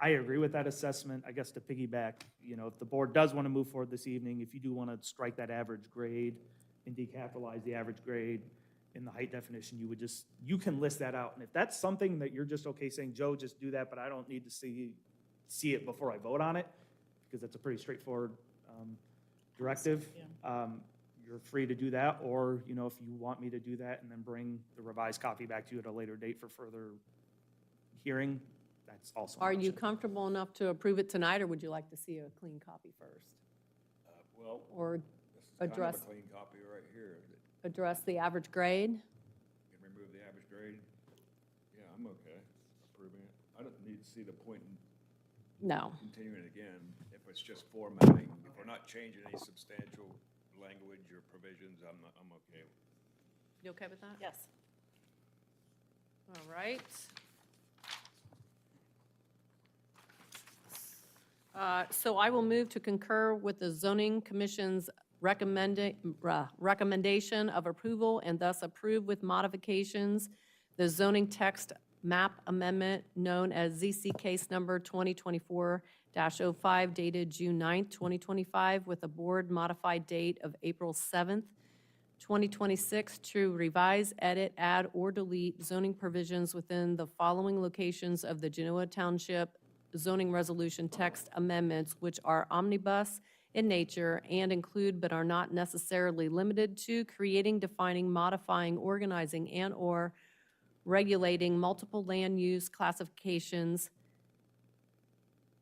I agree with that assessment. I guess to piggyback, if the board does wanna move forward this evening, if you do wanna strike that average grade and decapitalize the average grade in the height definition, you can list that out. And if that's something that you're just okay saying, Joe, just do that, but I don't need to see it before I vote on it, because that's a pretty straightforward directive. You're free to do that, or, if you want me to do that and then bring the revised copy back to you at a later date for further hearing, that's also an Are you option. comfortable enough to approve it tonight, or would you like to see a clean copy first? Well, Or this is kind of address, a clean copy right here. address the average grade? Can remove the average grade. Yeah, I'm okay approving it. I don't need to see the point in No. continuing it again. If it's just formatting, if we're not changing any substantial language or provisions, I'm okay. You okay with that? Yes. All right. So I will move to concur with the zoning commission's recommendation of approval, and thus approve with modifications the zoning text map amendment known as ZC case number 2024-05 dated June 9th, 2025, with a board modified date of April 7th, 2026, to revise, edit, add, or delete zoning provisions within the following locations of the Genoa Township zoning resolution text amendments, which are omnibus in nature and include but are not necessarily limited to creating, defining, modifying, organizing, and/or regulating multiple land use classifications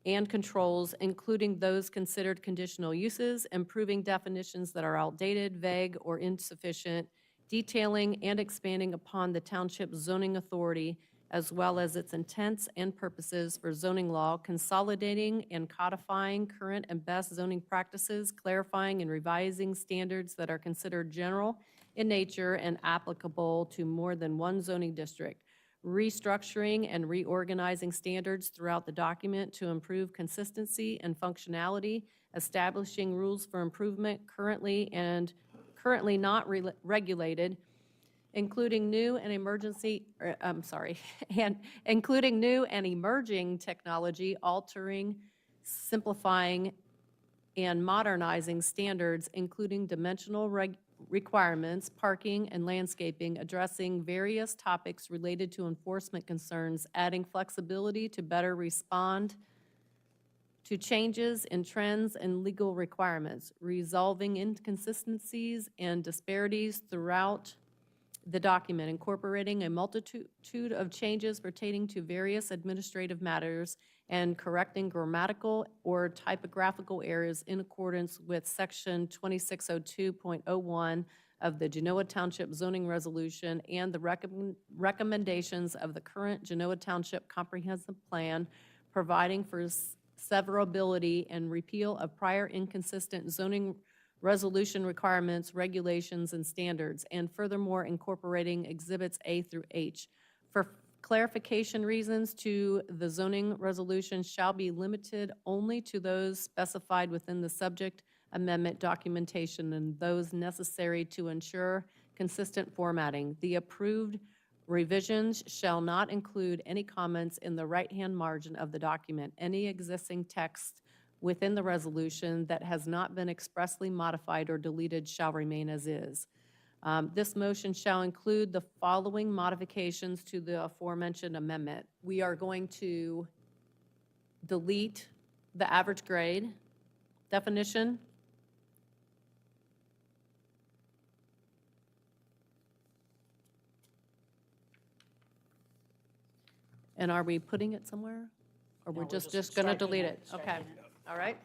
and controls, including those considered conditional uses, improving definitions that are outdated, vague, or insufficient, detailing and expanding upon the township's zoning authority, as well as its intents and purposes for zoning law, consolidating and codifying current and best zoning practices, clarifying and revising standards that are considered general in nature and applicable to more than one zoning district, restructuring and reorganizing standards throughout the document to improve consistency and functionality, establishing rules for improvement currently not regulated, including new and including new and emerging technology, altering, simplifying, and modernizing standards, including dimensional requirements, parking, and landscaping, addressing various topics related to enforcement concerns, adding flexibility to better respond to changes in trends and legal requirements, resolving inconsistencies and disparities throughout the document, incorporating a multitude of changes pertaining to various administrative matters, and correcting grammatical or typographical errors in accordance with Section 2602.01 of the Genoa Township zoning resolution and the recommendations of the current Genoa Township Comprehensive Plan, providing for severability and repeal of prior inconsistent zoning resolution requirements, regulations, and standards, and furthermore incorporating Exhibits A through H. For clarification reasons to the zoning resolution shall be limited only to those specified within the subject amendment documentation and those necessary to ensure consistent formatting. The approved revisions shall not include any comments in the right-hand margin of the document. Any existing text within the resolution that has not been expressly modified or deleted shall remain as is. This motion shall include the following modifications to the aforementioned amendment. We are going to delete the average grade definition. And are we putting it somewhere? Or No, we're we're just just going to striking delete it, it? Okay, striking it. all right.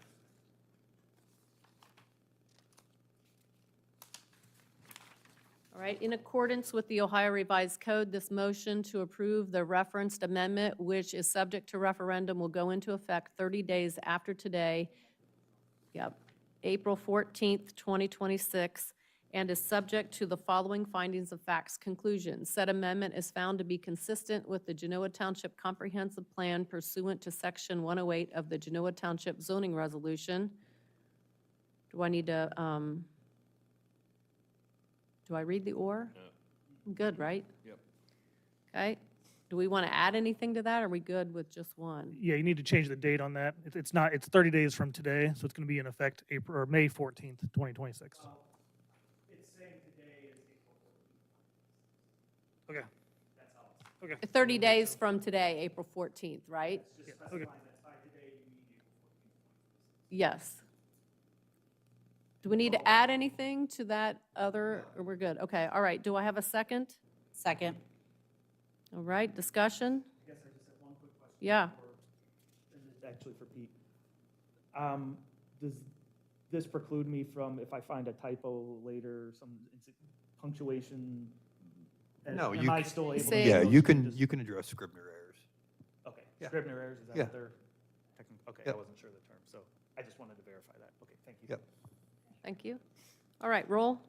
All right, in accordance with the Ohio Revised Code, this motion to approve the referenced amendment, which is subject to referendum, will go into effect 30 days after today, April 14th, 2026, and is subject to the following findings of facts. Conclusion: said amendment is found to be consistent with the Genoa Township Comprehensive Plan pursuant to Section 108 of the Genoa Township zoning resolution. Do I need to, do I read the or? No. I'm good, right? Yep. Okay. Do we want to add anything to that, or are we good with just one? Yeah, you need to change the date on that. It's not, it's 30 days from today, so it's going to be in effect April, or May 14th, 2026. It's saying today is April 14th. Okay. That's all. It's, 30 days from today, April 14th, right? it's just Yeah, specifying okay. that by today you mean April 14th. Yes. Do we need to add anything to that other, or we're good? Okay, all right. Do I have a second? Second. All right, discussion? I guess I just have one quick question. Yeah. And it's actually for Pete. Does this preclude me from, if I find a typo later, some punctuation? No, am you I c- still able to? Say- make Yeah, those you can, changes? you can address Scribner errors. Okay, Yeah. Scribner errors, is that Yeah. what they're, okay, I Yep. wasn't sure of the term, so I just wanted to verify that. Okay, thank you. Yep. Thank you. All right, roll.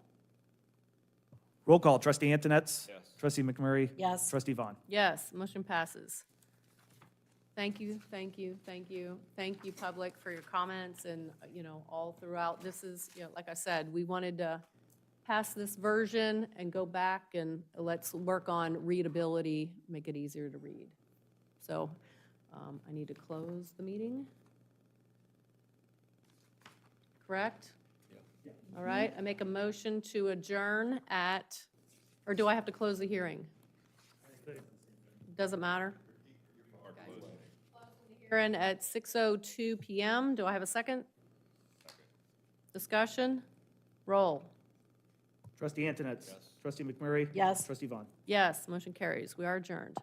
Roll call, trustee Antonetts? Yes. Trustee McMurray? Yes. Trustee Vaughn? Yes, motion passes. Thank you, thank you, thank you. Thank you, public, for your comments and, all throughout. This is, like I said, we wanted to pass this version and go back and let's work on readability, make it easier to read. So I need to close the meeting. Correct? All right, I make a motion to adjourn at, or do I have to close the hearing? Doesn't matter. Hearing at 6:02 PM. Do I have a second? Discussion? Roll. Trustee Antonetts? Yes. Trustee McMurray? Yes. Trustee Vaughn? Yes, motion carries. We are adjourned.